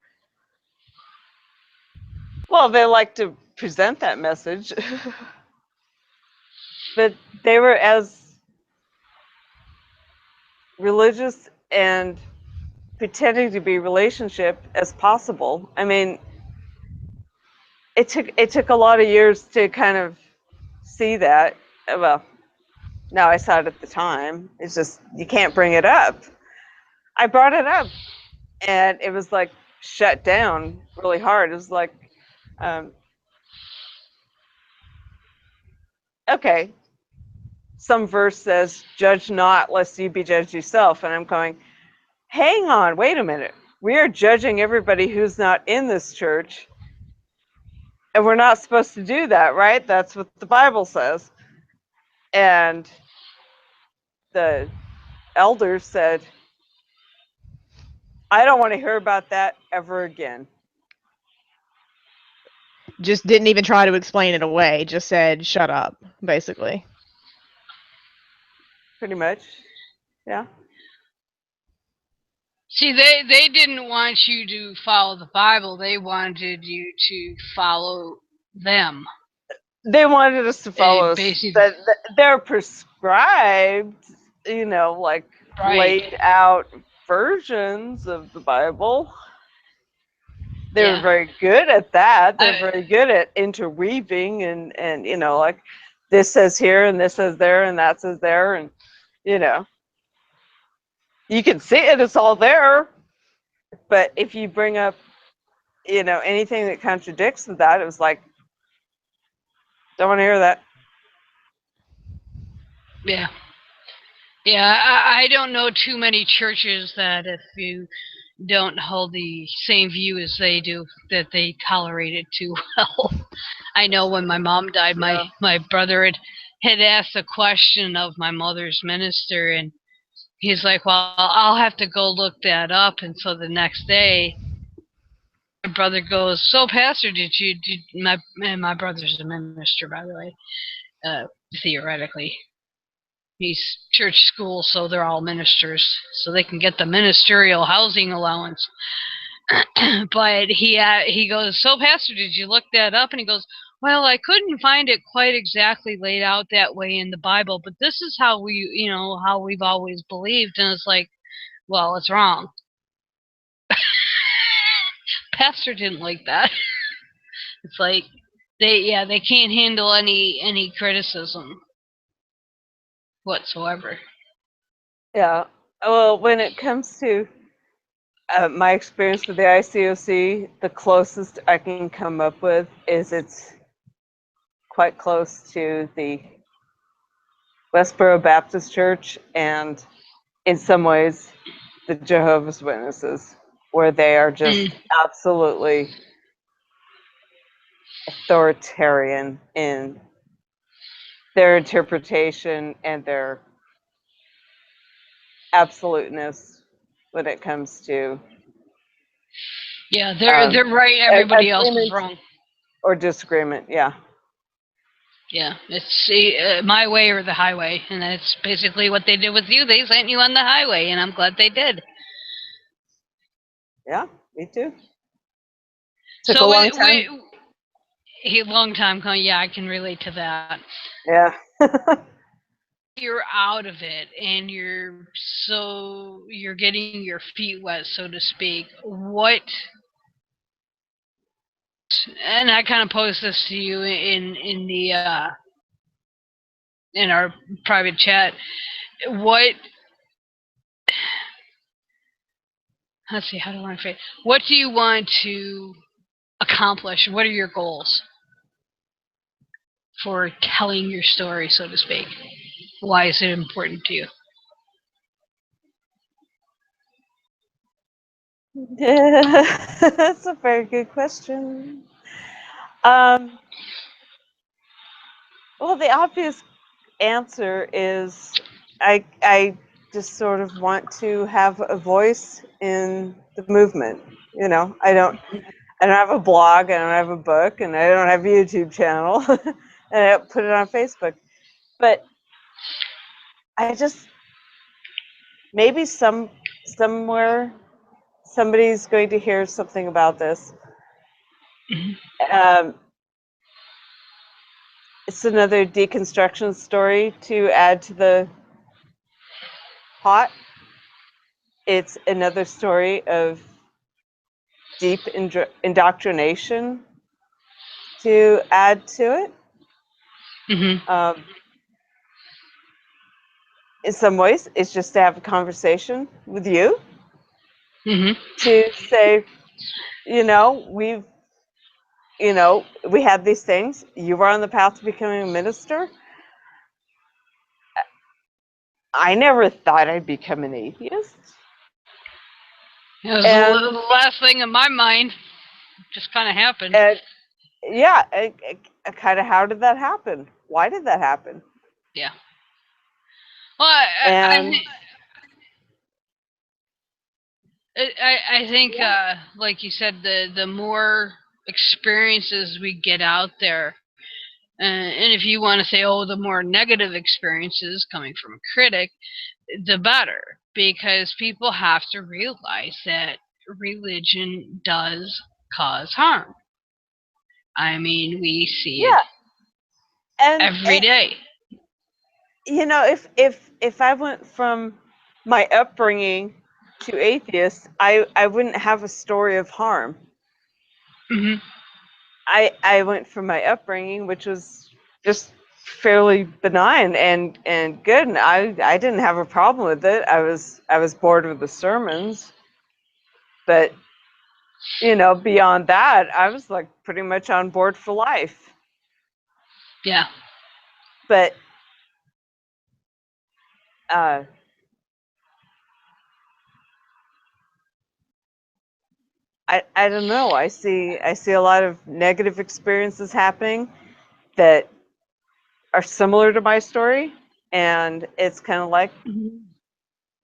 well, they like to present that message. But they were as religious and pretending to be relationship as possible. I mean, it took a lot of years to kind of see that. Well, now I saw it at the time. It's just, you can't bring it up. I brought it up, and it was like shut down really hard. It was like, okay, some verse says, judge not lest you be judged yourself. And I'm going, hang on, wait a minute. We are judging everybody who's not in this church. And we're not supposed to do that, right? That's what the Bible says. And the elders said, I don't want to hear about that ever again. Just didn't even try to explain it away. Just said, shut up, basically. Pretty much. Yeah. See, they didn't want you to follow the Bible. They wanted you to follow them. They wanted us to follow basically, their prescribed, like right. laid out versions of the Bible. They were Yeah. very good at that. They're very good at interweaving and like this says here and this says there and that says there, and you can see it, it's all there. But if you bring up anything that contradicts that, it was like, don't want to hear that. Yeah. Yeah, I don't know too many churches that if you don't hold the same view as they do, that they tolerate it too well. I know when my mom died, my brother had asked a question of my mother's minister, and he's like, well, I'll have to go look that up. And so the next day, my brother goes, so Pastor, my brother's a minister, by the way, theoretically. He's church school, so they're all ministers, so they can get the ministerial housing allowance. But he goes, so Pastor, did you look that up? And he goes, well, I couldn't find it quite exactly laid out that way in the Bible, but this is how how we've always believed. And it's like, well, it's wrong. Pastor didn't like that. It's like they can't handle any criticism whatsoever. Yeah. Well, when it comes to my experience with the ICOC, the closest I can come up with is it's quite close to the Westboro Baptist Church and, in some ways, the Jehovah's Witnesses, where they are just absolutely authoritarian in their interpretation and their absoluteness when it comes to Yeah, they're right. Everybody else is agreement wrong. or disagreement. Yeah. Yeah, it's my way or the highway, and that's basically what they did with you. They sent you on the highway, and I'm glad they did. Yeah, me too. Took So a long time. a long time coming. Yeah, I can relate to that. Yeah. You're out of it, and you're getting your feet wet, so to speak. And I kind of posed this to you in the in our private chat. What Let's see, how do I want to phrase? What do you want to accomplish? What are your goals for telling your story, so to speak? Why is it important to you? That's a very good question. Well, the obvious answer is I just sort of want to have a voice in the movement. I don't have a blog, I don't have a book, and I don't have a YouTube channel, and I don't put it on Facebook. But I just maybe somewhere somebody's going to hear something about this. It's another deconstruction story to add to the pot. It's another story of deep indoctrination to add to it. In some ways, it's just to have a conversation with you to say, we had these things. You were on the path to becoming a minister. I never thought I'd become an atheist. It was the last thing in my mind. Just kind of happened. And yeah, kind of, how did that happen? Why did that happen? Yeah. Well, I think, like you said, the more experiences we get out there, and if you want to say, oh, the more negative experiences coming from a critic, the better, because people have to realize that religion does cause harm. I mean, we see it every day. If I went from my upbringing to atheists, I wouldn't have a story of harm. Hmm. I went from my upbringing, which was just fairly benign and good, and I didn't have a problem with it. I was bored with the sermons, but beyond that, I was like pretty much on board for life. Yeah. But I don't know. I see a lot of negative experiences happening that are similar to my story, and it's kind of like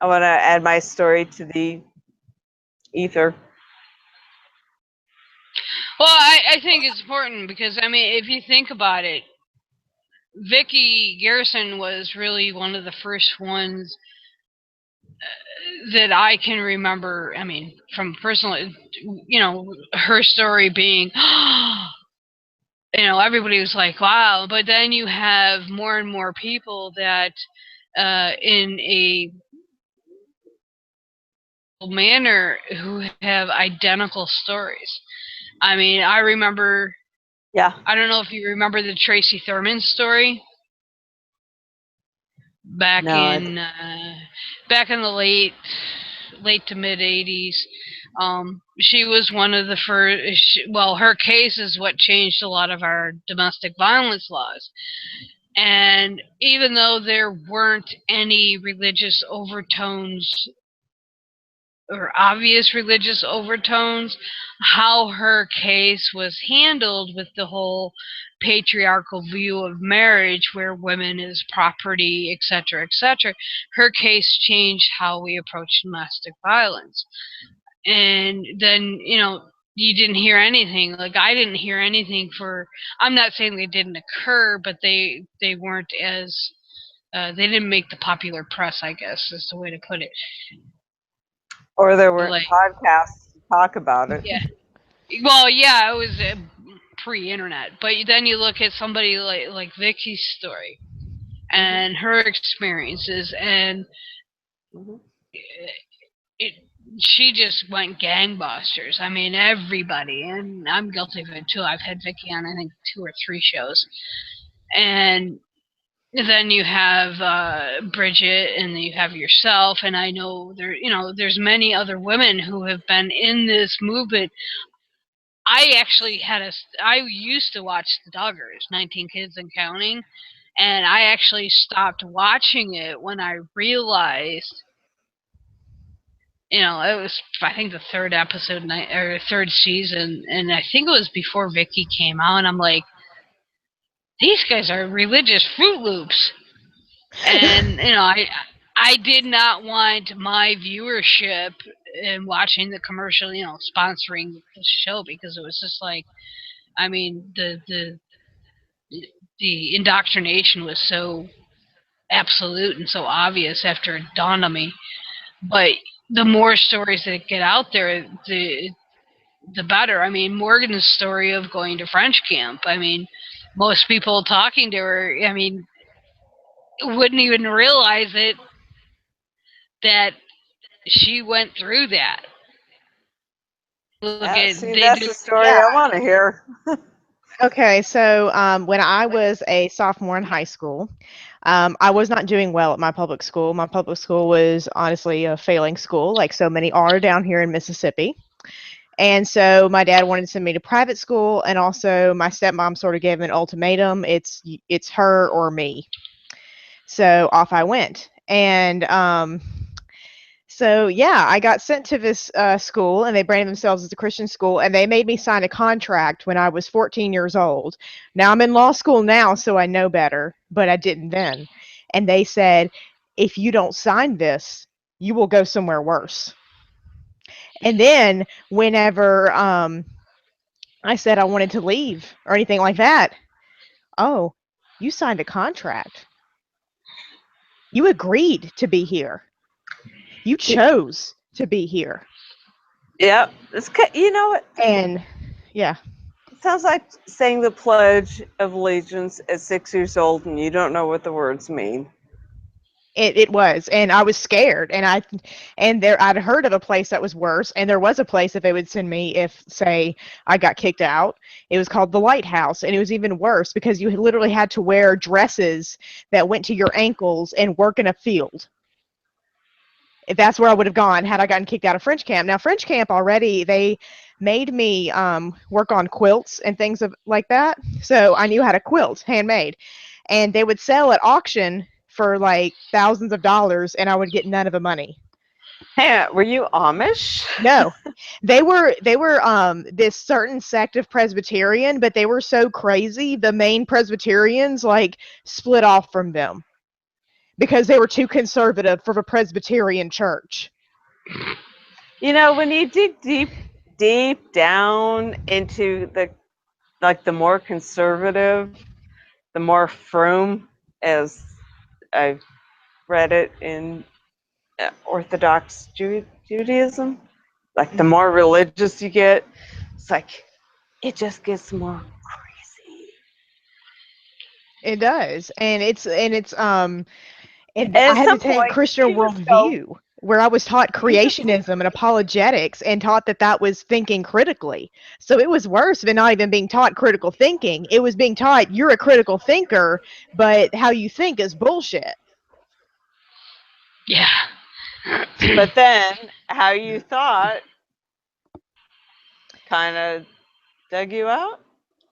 I want to add my story to the ether. Well, I think it's important because, I mean, if you think about it, Garrison was really one of the first ones that I can remember. I mean, from personal, her story being, everybody was like, wow. But then you have more and more people that, in a manner, who have identical stories. I mean, I remember. Yeah. I don't know if you remember the Tracy Thurman story. Back No, in the late to mid 80s, she was one of the first. Well, her case is what changed a lot of our domestic violence laws. And even though there weren't any religious overtones or obvious religious overtones, how her case was handled with the whole patriarchal view of marriage where women is property, etc., her case changed how we approach domestic violence. And then, you didn't hear anything. Like, I didn't hear anything for, I'm not saying they didn't occur, but they weren't as, they didn't make the popular press, I guess is the way to put it. Or there weren't Like, podcasts to talk about it. yeah. Well, yeah, it was pre-internet, but then you look at somebody like Vyckie's story and her experiences, and it, she just went gangbusters. I mean, everybody, and I'm guilty of it too. I've had Vyckie on, I think, 2 or 3 shows, and then you have Brigid, and then you have yourself, and I know there's many other women who have been in this movement. I used to watch the Doggers, 19 Kids and Counting, and I actually stopped watching it when I realized, it was, I think, the 3rd episode, or 3rd season, and I think it was before Vyckie came out, and I'm like, these guys are religious Fruit Loops. And, I did not want my viewership in watching the commercial, sponsoring the show, because it was just like, I mean, the indoctrination was so absolute and so obvious after it dawned on me. But the more stories that get out there, the better. I mean, Morgan's story of going to French camp. I mean, most people talking to her, I mean, wouldn't even realize it, that she went through that. Look at, See, they that's did. the story Yeah. I want to hear. Okay, so when I was a sophomore in high school, I was not doing well at my public school. My public school was honestly a failing school, like so many are down here in Mississippi. And so my dad wanted to send me to private school, and also my stepmom sort of gave an ultimatum: it's her or me. So off I went, and so yeah, I got sent to this school, and they branded themselves as a Christian school, and they made me sign a contract when I was 14 years old. Now I'm in law school now, so I know better, but I didn't then. And they said, if you don't sign this, you will go somewhere worse. And then whenever I said I wanted to leave or anything like that, oh, you signed a contract. You agreed to be here. You chose to be here. Yep. You know what? And yeah. It sounds like saying the Pledge of Allegiance at 6 years old and you don't know what the words mean. It was, and I was scared, and I'd heard of a place that was worse, and there was a place that they would send me if, say, I got kicked out. It was called the Lighthouse, and it was even worse because you literally had to wear dresses that went to your ankles and work in a field. If that's where I would have gone had I gotten kicked out of French camp. Now, French camp already, they made me work on quilts and things like that, so I knew how to quilt, handmade, and they would sell at auction for like thousands of dollars, and I would get none of the money. Hey, were you Amish? No, they were this certain sect of Presbyterian, but they were so crazy. The main Presbyterians like split off from them because they were too conservative for a Presbyterian church. You know, when you dig deep down into the more conservative, the more froom, as I've read it in Orthodox Judaism, like the more religious you get, it's like it just gets more crazy. It does, and I At had to some take point, Christian you just go, worldview, where I was taught creationism and apologetics and taught that was thinking critically. So it was worse than not even being taught critical thinking. It was being taught you're a critical thinker, but how you think is bullshit. Yeah. but then how you thought kind of dug you out.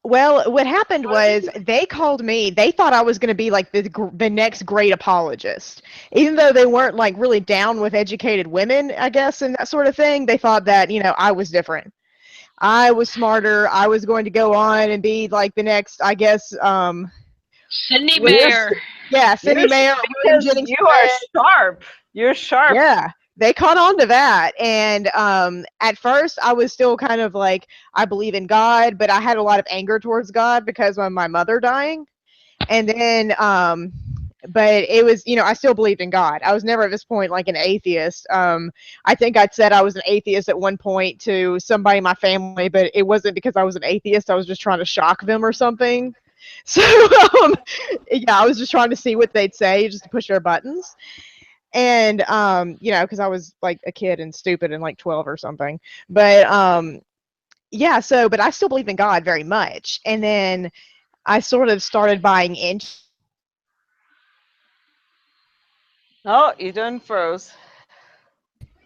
Well, what happened was they called me. They thought I was going to be like the next great apologist, even though they weren't like really down with educated women, I guess, and that sort of thing. They thought that I was different. I was smarter. I was going to go on and be like the next, I guess, Cindy Mayer. yeah, Cindy Mayer, William Because Jennings you are Bryan. sharp. You're sharp. Yeah, they caught on to that. And at first, I was still kind of like, I believe in God, but I had a lot of anger towards God because of my mother dying. And then, but it was, I still believed in God. I was never at this point like an atheist. I think I'd said I was an atheist at one point to somebody in my family, but it wasn't because I was an atheist. I was just trying to shock them or something. So, yeah, I was just trying to see what they'd say just to push their buttons. And because I was like a kid and stupid and like 12 or something. But yeah, but I still believe in God very much. And then I sort of started buying into. Oh, you done froze.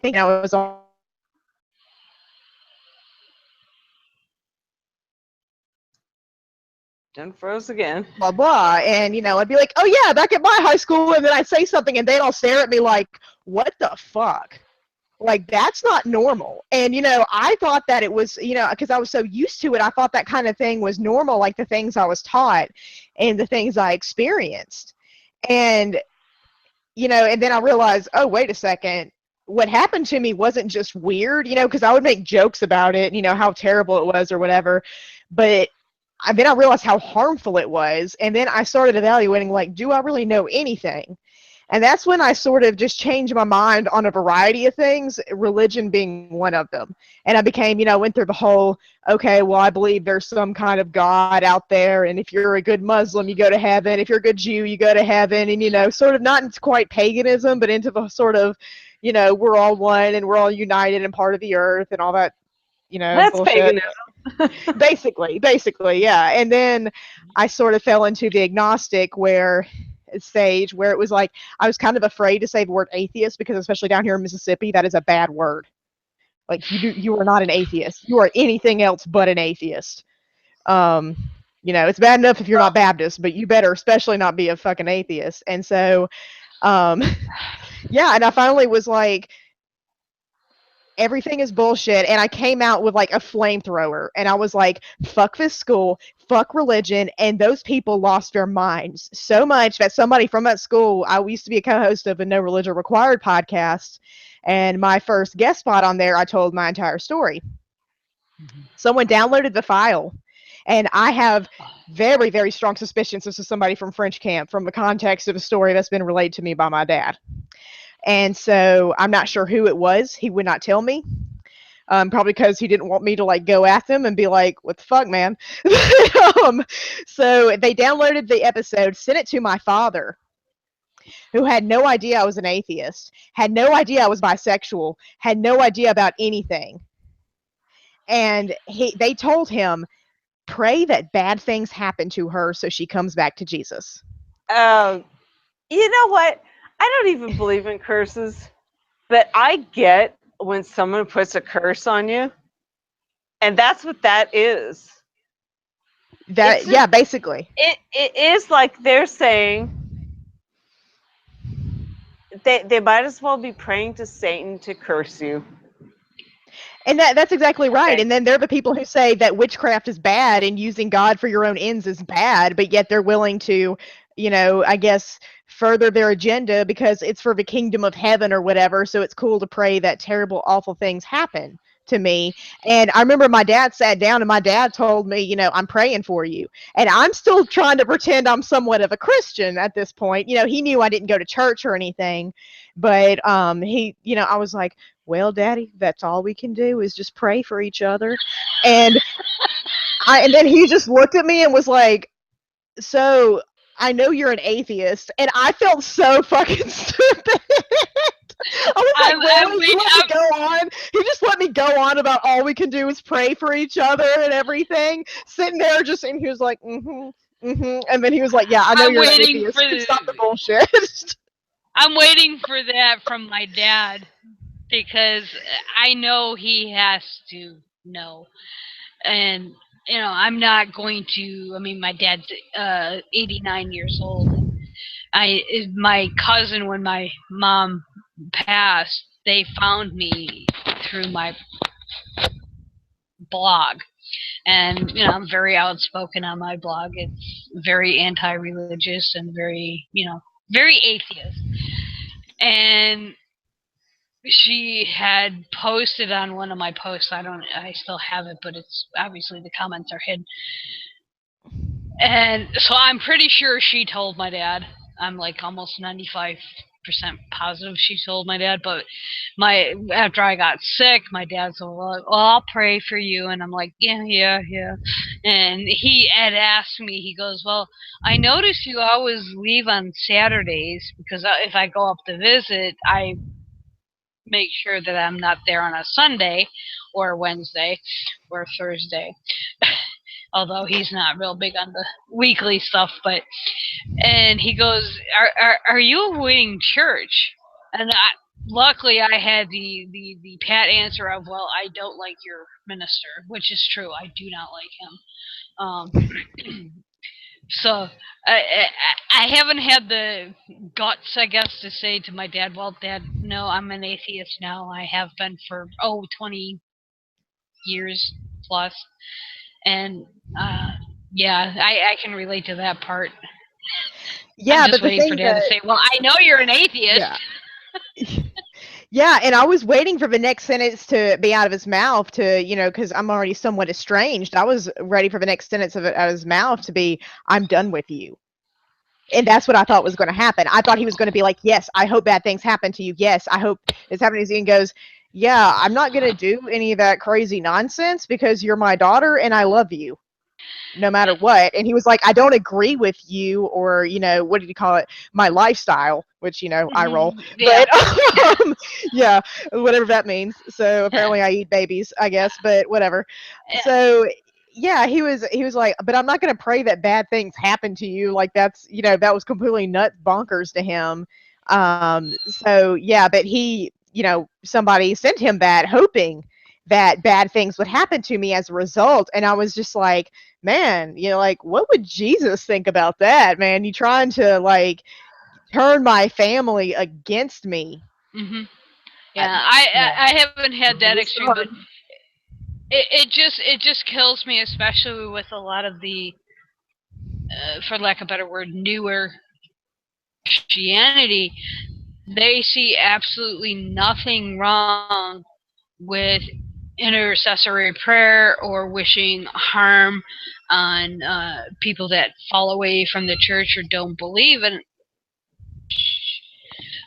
It was all Done froze again. blah blah, and I'd be like, oh yeah, back at my high school, and then I'd say something, and they'd all stare at me like, what the fuck? Like, that's not normal. And I thought that it was, because I was so used to it, I thought that kind of thing was normal, like the things I was taught and the things I experienced. And and then I realized, oh, wait a second, what happened to me wasn't just weird, because I would make jokes about it, how terrible it was or whatever, but then I realized how harmful it was, and then I started evaluating, like, do I really know anything? And that's when I sort of just changed my mind on a variety of things, religion being one of them. And I became, went through the whole, okay, well, I believe there's some kind of God out there, and if you're a good Muslim, you go to heaven. If you're a good Jew, you go to heaven. And, sort of not into quite paganism, but into the sort of, we're all one and we're all united and part of the earth and all that, That's bullshit. paganism. basically, yeah. And then I sort of fell into the agnostic stage where it was like I was kind of afraid to say the word atheist because especially down here in Mississippi, that is a bad word. Like you are not an atheist. You are anything else but an atheist. It's bad enough if you're not Baptist, but you better especially not be a fucking atheist. And so, yeah, and I finally was like, everything is bullshit, and I came out with like a flamethrower, and I was like, fuck this school, fuck religion, and those people lost their minds so much that somebody from that school, I used to be a co-host of a No Religion Required podcast, and my first guest spot on there, I told my entire story. Someone downloaded the file, and I have very, very strong suspicions this is somebody from French camp from the context of a story that's been relayed to me by my dad. And so I'm not sure who it was. He would not tell me. Probably because he didn't want me to like go at them and be like, what the fuck, man? So they downloaded the episode, sent it to my father. who had no idea I was an atheist, had no idea I was bisexual, had no idea about anything. And they told him, pray that bad things happen to her so she comes back to Jesus. Oh, you know what? I don't even believe in curses, but I get when someone puts a curse on you, and that's what that is. It's Yeah, just basically. it is like they're saying they might as well be praying to Satan to curse you. And that's exactly right. Okay. And then they're the people who say that witchcraft is bad and using God for your own ends is bad, but yet they're willing to, I guess, further their agenda because it's for the kingdom of heaven or whatever. So it's cool to pray that terrible, awful things happen to me. And I remember my dad sat down and my dad told me, I'm praying for you. And I'm still trying to pretend I'm somewhat of a Christian at this point. He knew I didn't go to church or anything, but I was like, well, Daddy, that's all we can do is just pray for each other. And and then he just looked at me and was like, so I know you're an atheist, and I felt so fucking stupid. I was like, really? He let me go on? He just let me go on about all we can do is pray for each other and everything. Sitting there and he was like, and then he was like, yeah, I know you're an atheist. You can stop the bullshit. I'm waiting for that from my dad because I know he has to know. And I'm not going to. I mean, my dad's 89 years old. My cousin, when my mom passed, they found me through my blog, and I'm very outspoken on my blog. It's very anti-religious and very very atheist. And she had posted on one of my posts. I still have it, but it's obviously the comments are hidden. And so I'm pretty sure she told my dad. I'm like almost 95% positive she told my dad. But after I got sick, my dad said, well, I'll pray for you. And I'm like, yeah. And he had asked me, he goes, well, I notice you always leave on Saturdays because if I go up to visit, I make sure that I'm not there on a Sunday or Wednesday or Thursday. Although he's not real big on the weekly stuff, and he goes, "Are you avoiding church?" And luckily, I had the pat answer of, "Well, I don't like your minister," which is true. I do not like him. So I haven't had the guts, I guess, to say to my dad, well, Dad, no, I'm an atheist now. I have been for 20 years plus. And yeah, I can relate to that part. Yeah, I'm just but the waiting for thing Dad to that, say, well, I know you're an atheist. yeah. Yeah, and I was waiting for the next sentence to be out of his mouth because I'm already somewhat estranged. I was ready for the next sentence out of his mouth to be, I'm done with you. And that's what I thought was going to happen. I thought he was going to be like, yes, I hope bad things happen to you. Yes, I hope it's happening to you. And goes, yeah, I'm not going to do any of that crazy nonsense because you're my daughter and I love you no matter what. And he was like, I don't agree with you or, what did he call it? My lifestyle, which, I roll. Yeah. But yeah, whatever that means. So apparently I eat babies, I guess, but whatever. So yeah, he was like, but I'm not going to pray that bad things happen to you. Like that's, that was completely nut bonkers to him. So yeah, but he, somebody sent him that hoping that bad things would happen to me as a result. And I was just like, man, like, what would Jesus think about that, man? You trying to, like, turn my family against me. Mm-hmm. Yeah, I haven't had that extreme, but it just kills me, especially with a lot of the, for lack of a better word, newer Christianity. They see absolutely nothing wrong with intercessory prayer or wishing harm on people that fall away from the church or don't believe in.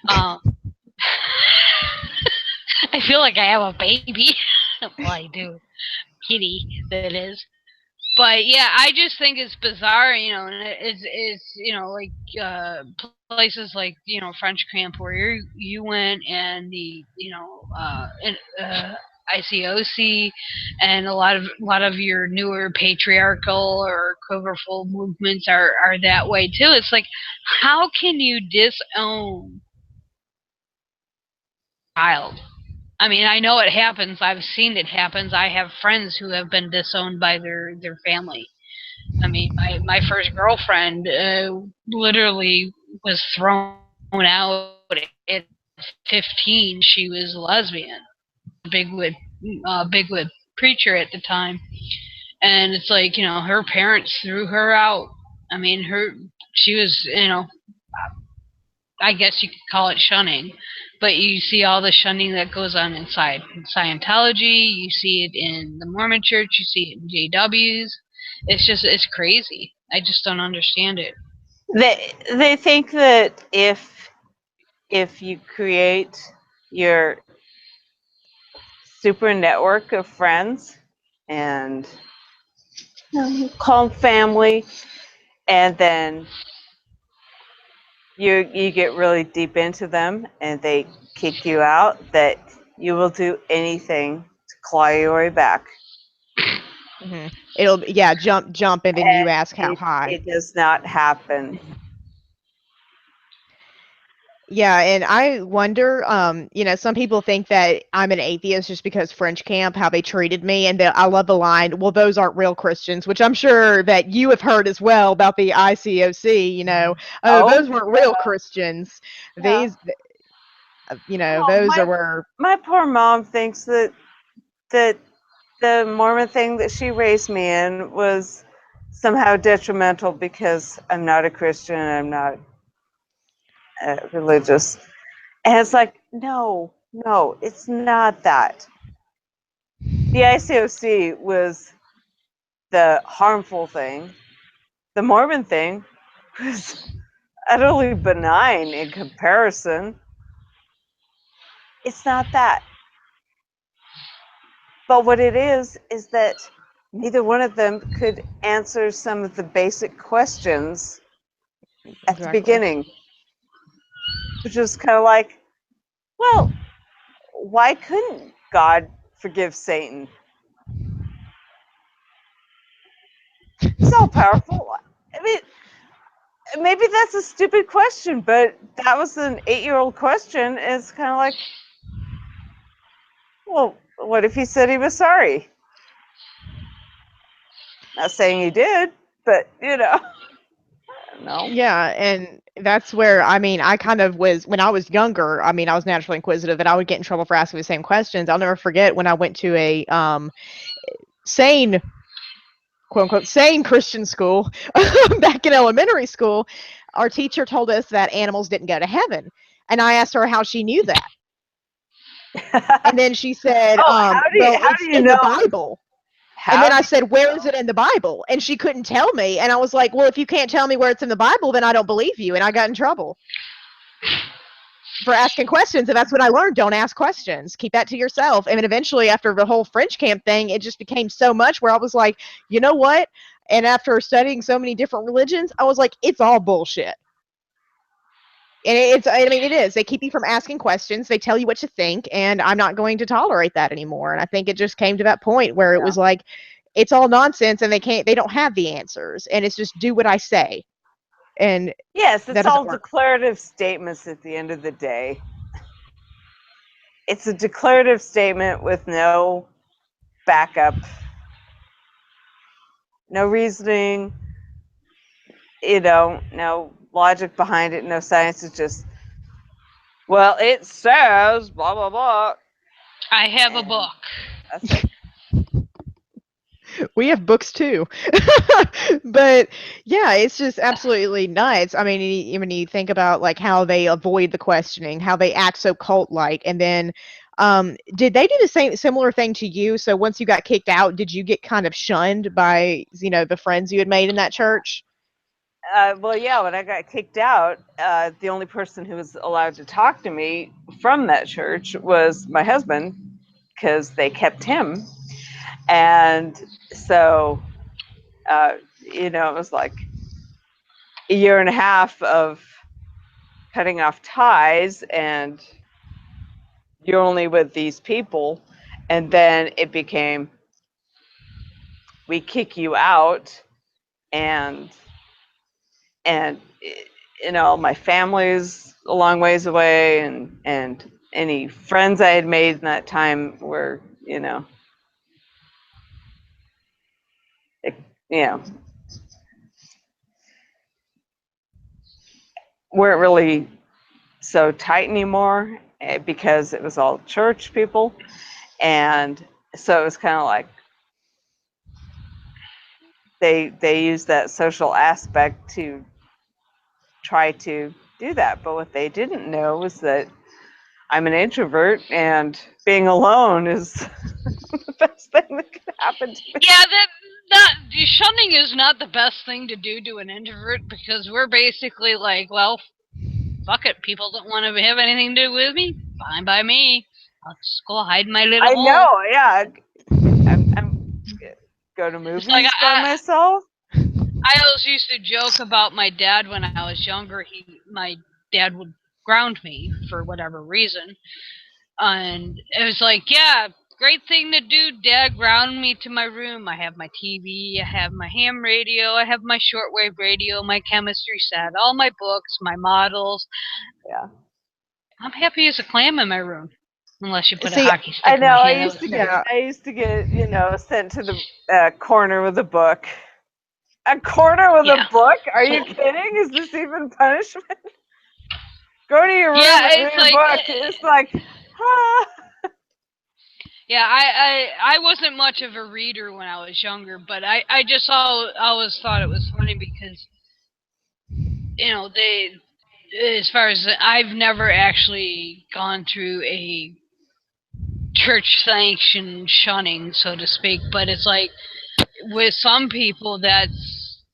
Um, I feel like I have a baby. Well, I do. Kitty, that is. But yeah, I just think it's bizarre, and it's like places like French camp where you went, and the ICOC, and a lot of your newer patriarchal or coverful movements are that way too. It's like, how can you disown a child? I mean, I know it happens. I've seen it happens. I have friends who have been disowned by their family. I mean, my first girlfriend literally was thrown out at 15 because she was lesbian. Bigwood preacher at the time, and it's like, her parents threw her out. I mean, she was, I guess you could call it shunning, but you see all the shunning that goes on inside Scientology. You see it in the Mormon Church. You see it in JWs. It's crazy. I just don't understand it. They think that if you create your super network of friends and call them family, and then you get really deep into them and they kick you out, that you will do anything to claw your way back. Mm-hmm. It'll jump, and then you ask how high. It does not happen. Yeah, and I wonder, some people think that I'm an atheist just because French camp, how they treated me, and I love the line, well, those aren't real Christians, which I'm sure that you have heard as well about the ICOC, those weren't real Christians. Yeah. These, those were... My poor mom thinks that the Mormon thing that she raised me in was somehow detrimental because I'm not a Christian, I'm not religious. And it's like, no, it's not that. The ICOC was the harmful thing. The Mormon thing was utterly benign in comparison. It's not that. But what it is that neither one of them could answer some of the basic questions at the beginning, which was kind of like, well, why couldn't God forgive Satan? He's all powerful. I mean, maybe that's a stupid question, but that was an 8-year-old question. It's kind of like, well, what if he said he was sorry? Not saying he did, but I don't know. Yeah, and that's where, I kind of was, when I was younger, I was naturally inquisitive, and I would get in trouble for asking the same questions. I'll never forget when I went to a sane, quote unquote, sane Christian school back in elementary school. Our teacher told us that animals didn't go to heaven. And I asked her how she knew that. And then she said, how do it's you in know? the Bible. And then I said, where is it in the Bible? And she couldn't tell me. And I was like, well, if you can't tell me where it's in the Bible, then I don't believe you. And I got in trouble for asking questions. And that's what I learned. Don't ask questions. Keep that to yourself. And then eventually, after the whole French camp thing, it just became so much where I was like, you know what? And after studying so many different religions, I was like, it's all bullshit. And it is. They keep you from asking questions. They tell you what to think, and I'm not going to tolerate that anymore. And I think it just came to that point where it was like, it's all nonsense, and they don't have the answers, and it's just do what I say. And yes, it's all declarative statements at the end of the day. It's a declarative statement with no backup, no reasoning, no logic behind it, no science. It's just, well, it says blah blah blah. I have a book. That's it. We have books too. But yeah, it's just absolutely nuts. When you think about like how they avoid the questioning, how they act so cult-like, and then did they do the similar thing to you? So once you got kicked out, did you get kind of shunned by the friends you had made in that church? Well, yeah, when I got kicked out, the only person who was allowed to talk to me from that church was my husband, because they kept him. And so, it was like a year and a half of cutting off ties and you're only with these people, and then it became we kick you out, and my family's a long ways away, and any friends I had made in that time were it, weren't really so tight anymore because it was all church people, and so it was kind of like they used that social aspect to try to do that. But what they didn't know was that I'm an introvert and being alone is the best thing that could happen to me. Yeah, that shunning is not the best thing to do to an introvert, because we're basically like, well, fuck it, people don't want to have anything to do with me, fine by me. I'll just go hide in my little I hole. know, yeah. I'm go to movies like by myself. I always used to joke about my dad when I was younger. My dad would ground me for whatever reason, and it was like, yeah, great thing to do, Dad. Ground me to my room. I have my TV, I have my ham radio, I have my shortwave radio, my chemistry set, all my books, my models. Yeah. I'm happy as a clam in my room, unless you put a See, hockey stick I in my know. hand. I used to get sent to the corner with a book. A corner with a book? Are you kidding? Is this even punishment? Go to your room and read a book. It's like, Yeah, I wasn't much of a reader when I was younger, but I just always thought it was funny because, they, as far as I've never actually gone through a church sanctioned shunning, so to speak, but it's like with some people that's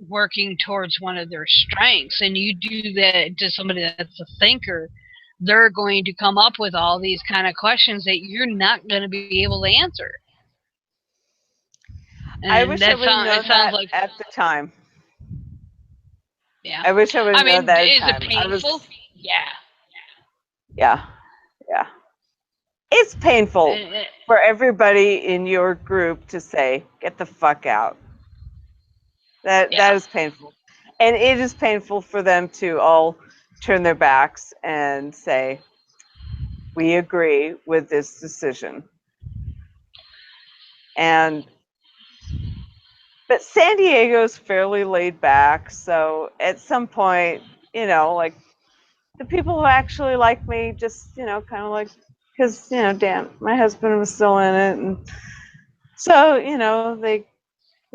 working towards one of their strengths, and you do that to somebody that's a thinker, they're going to come up with all these kind of questions that you're not going to be able to answer. And I wish I would have known that like, at the time. Yeah. I wish I would have known that at the time. Is it painful? Yeah. Yeah. It's painful for everybody in your group to say, get the fuck out. That is painful. And it is painful for them to all turn their backs and say, we agree with this decision. But San Diego's fairly laid back, so at some point, like the people who actually like me just, kind of like, because, damn, my husband was still in it, and so, they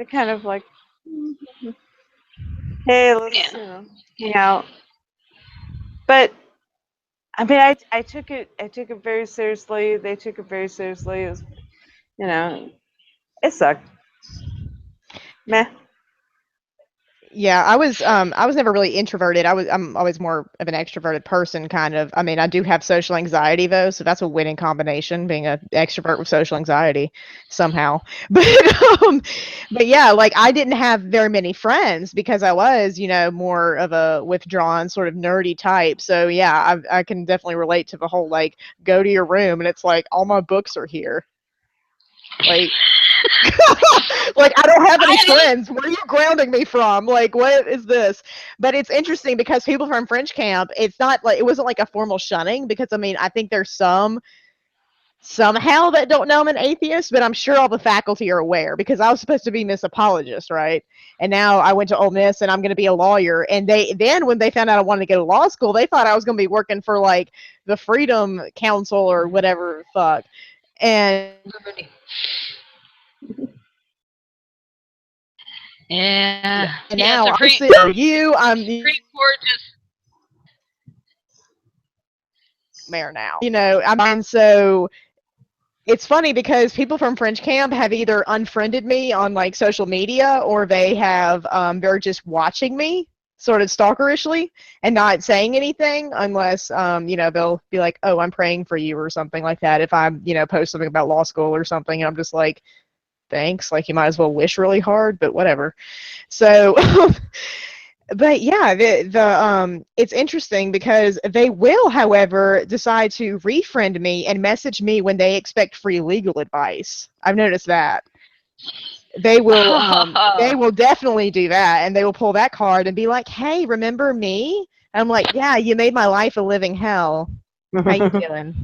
kind of like, hey, let's, hang out. But I mean, I took it very seriously. They took it very seriously. It was, it sucked. Meh. Yeah, I was never really introverted. I'm always more of an extroverted person, kind of. I mean, I do have social anxiety though, so that's a winning combination, being an extrovert with social anxiety somehow. But yeah, like I didn't have very many friends because I was, more of a withdrawn sort of nerdy type. So yeah, I can definitely relate to the whole like go to your room and it's like all my books are here. Like like I don't have any friends. Where are you grounding me from? Like what is this? But it's interesting because people from French camp, it's not like it wasn't like a formal shunning because I mean I think there's some somehow that don't know I'm an atheist, but I'm sure all the faculty are aware because I was supposed to be Miss Apologist, right? And now I went to Ole Miss and I'm going to be a lawyer. And then when they found out I wanted to go to law school, they thought I was going to be working for like the Freedom Council or whatever the fuck. And yeah. And now I'm mayor now. I mean, so it's funny because people from French camp have either unfriended me on like social media or they're just watching me sort of stalkerishly and not saying anything unless they'll be like, oh, I'm praying for you or something like that if I'm post something about law school or something, and I'm just like, thanks, like you might as well wish really hard, but whatever. So But yeah, it's interesting because they will, however, decide to refriend me and message me when they expect free legal advice. I've noticed that. They will definitely do that, and they will pull that card and be like, "Hey, remember me?" I'm like, "Yeah, you made my life a living hell. How you doing?"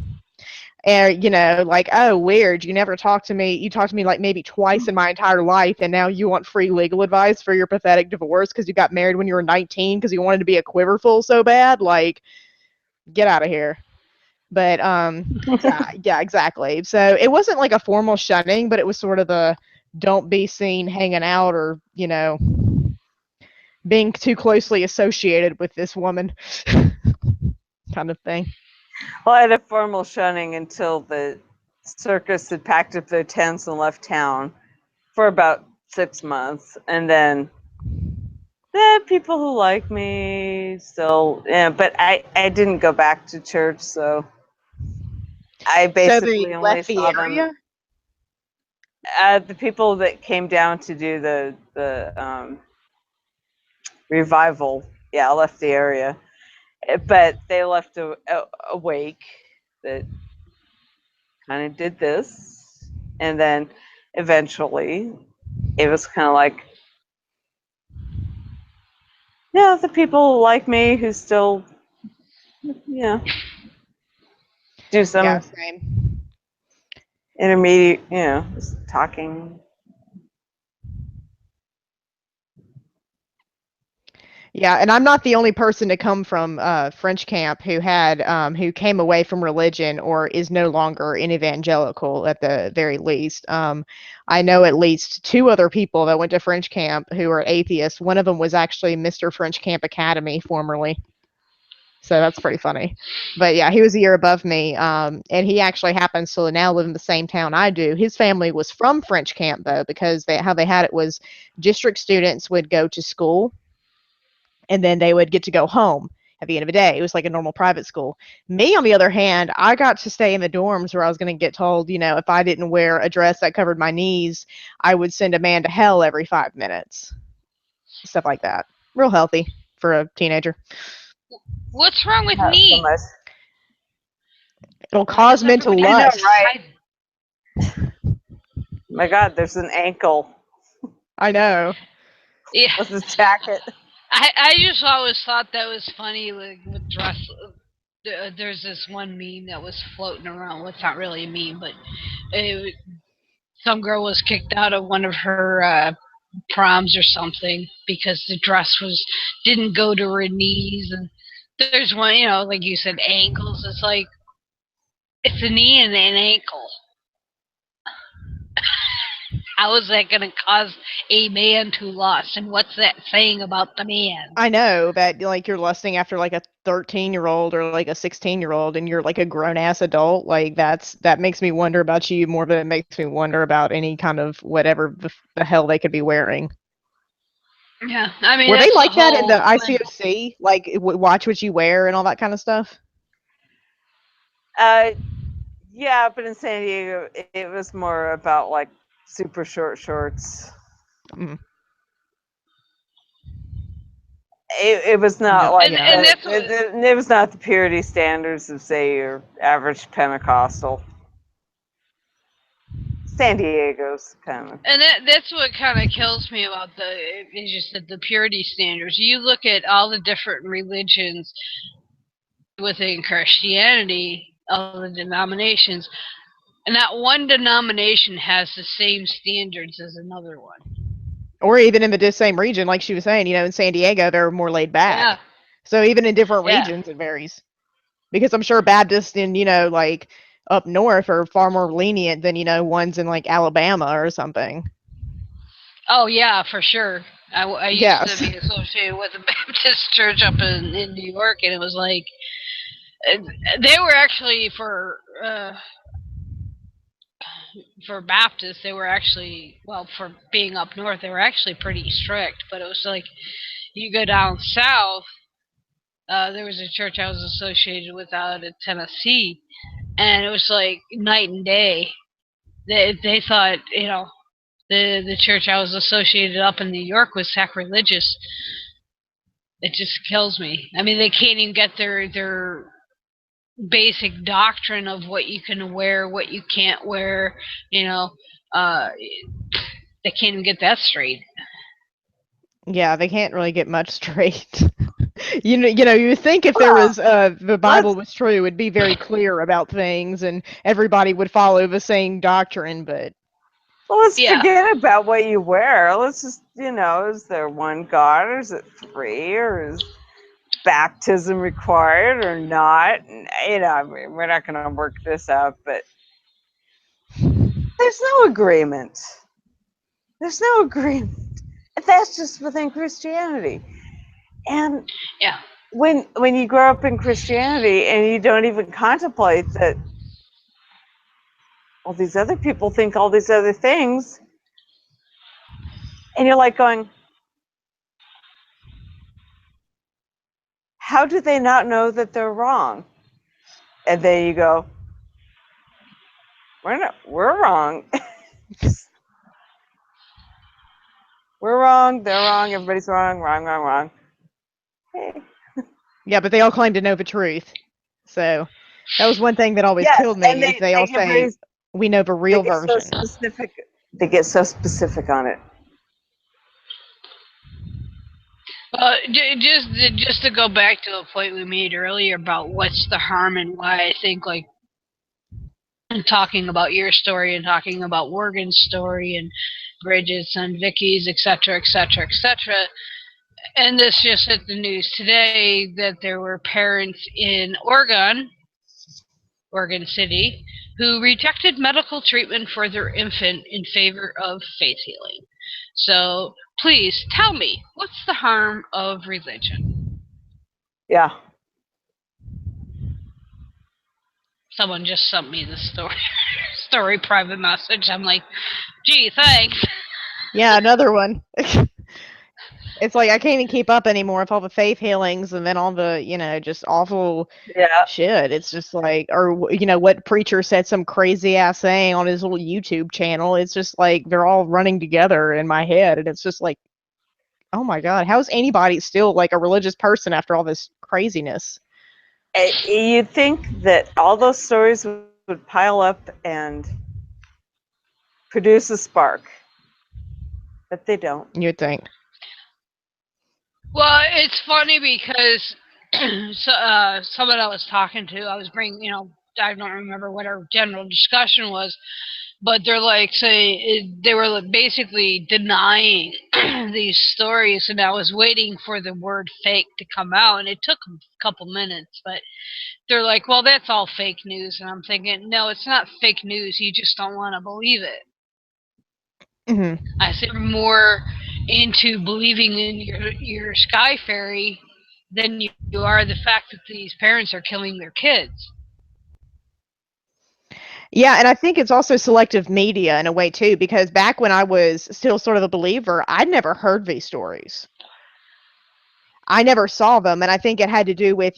And like, "Oh, weird. You never talked to me. You talked to me like maybe twice in my entire life, and now you want free legal advice for your pathetic divorce because you got married when you were 19 because you wanted to be a quiverful so bad. Like, get out of here." But yeah, exactly. So it wasn't like a formal shunning, but it was sort of a don't be seen hanging out or being too closely associated with this woman kind of thing. Well, I had a formal shunning until the circus had packed up their tents and left town for about 6 months, and then the people who like me still, yeah, but I didn't go back to church, so I So they basically only left the saw them. area. The people that came down to do the revival, yeah, left the area, but they left a wake that kind of did this, and then eventually it was kind of like, yeah, the people like me who still, yeah, do Yeah, some same. intermediate, just talking. Yeah, and I'm not the only person to come from French camp who came away from religion or is no longer an evangelical at the very least. I know at least two other people that went to French camp who are atheists. One of them was actually Mr. French Camp Academy formerly. So that's pretty funny. But yeah, he was a year above me. And he actually happens to now live in the same town I do. His family was from French camp though, because how they had it was district students would go to school and then they would get to go home at the end of the day. It was like a normal private school. Me, on the other hand, I got to stay in the dorms where I was going to get told, if I didn't wear a dress that covered my knees, I would send a man to hell every 5 minutes. Stuff like that. Real healthy for a teenager. What's wrong with Not so me? much. It'll Why cause does mental everybody I have know, to lust. right? decide? My God, there's an ankle. I know. Yeah, Let's attack it. I just always thought that was funny, like with dress. There's this one meme that was floating around. Well, it's not really a meme, but it, some girl was kicked out of one of her proms or something because the dress didn't go to her knees, and there's one, like you said, ankles. It's like it's a knee and an ankle. How is that going to cause a man to lust? And what's that saying about the man? I know that like you're lusting after like a 13-year-old or like a 16-year-old and you're like a grown ass adult. Like that makes me wonder about you more than it makes me wonder about any kind of whatever the hell they could be wearing. Yeah, I mean Were they that's the like that in whole the thing. ICOC? Like watch what you wear and all that kind of stuff? Uh, yeah, but in San Diego, it was more about like super short shorts. Mm, It was not no, like yeah. And that's what it was not the purity standards of, say, your average Pentecostal. San Diego's kind of. and that's what kind of kills me about as you said, the purity standards. You look at all the different religions within Christianity, all the denominations, and not one denomination has the same standards as another one. Or even in the same region, like she was saying, in San Diego, they're more laid Yeah, back. So even in different yeah. regions, it varies. Because I'm sure Baptists in, like up north are far more lenient than, ones in like Alabama or something. Oh yeah, for sure. I used to Yes. be associated with a Baptist church up in New York, and it was like uh, they were actually for Baptists. They were actually, well, for being up north, they were actually pretty strict. But it was like you go down south. There was a church I was associated with out in Tennessee, and it was like night and day. They thought, the church I was associated up in New York was sacrilegious. It just kills me. I mean, they can't even get their basic doctrine of what you can wear, what you can't wear. You know, they can't even get that straight. Yeah, they can't really get much straight. You think if there was the Bible was true, it would be very clear about things, and everybody would follow the same doctrine. But well, let's forget about what you wear. Let's just, is there one God, or is it three, or is baptism required or not? And, I mean, we're not going to work this out, but there's no agreement. There's no agreement. That's just within Christianity. And when you grow up in Christianity and you don't even contemplate that, well, these other people think all these other things, and you're like going, how do they not know that they're wrong? And then you go, we're wrong. We're wrong, they're wrong, everybody's wrong. Hey. Yeah, but they all claim to know the truth. So that was one thing that always killed me, is they all say, we know the real version. So specific. They get so specific on it. Just to go back to a point we made earlier about what's the harm and why I think, like, talking about your story and talking about Morgan's story and Brigid's and Vyckie's, etc., etc., etc. And this just hit the news today that there were parents in Oregon City, who rejected medical treatment for their infant in favor of faith healing. So please tell me, what's the harm of religion? Yeah. Someone just sent me the story private message. I'm like, gee, thanks. Yeah, another one. It's like I can't even keep up anymore with all the faith healings and then all the, just awful shit. It's just like, or, what preacher said some crazy ass saying on his little YouTube channel. It's just like they're all running together in my head. And it's just like, oh my God, how is anybody still like a religious person after all this craziness? You'd think that all those stories would pile up and produce a spark, but they don't. You'd think. Well, it's funny because someone I was talking to, I was bringing, I don't remember what our general discussion was, but they're like they were basically denying these stories, and I was waiting for the word fake to come out, and it took a couple minutes, but they're like, well, that's all fake news, and I'm thinking, no, it's not fake news, you just don't want to believe it. Mm-hmm. I think more into believing in your sky fairy than you are the fact that these parents are killing their kids. Yeah, and I think it's also selective media in a way too, because back when I was still sort of a believer, I'd never heard these stories. I never saw them, and I think it had to do with,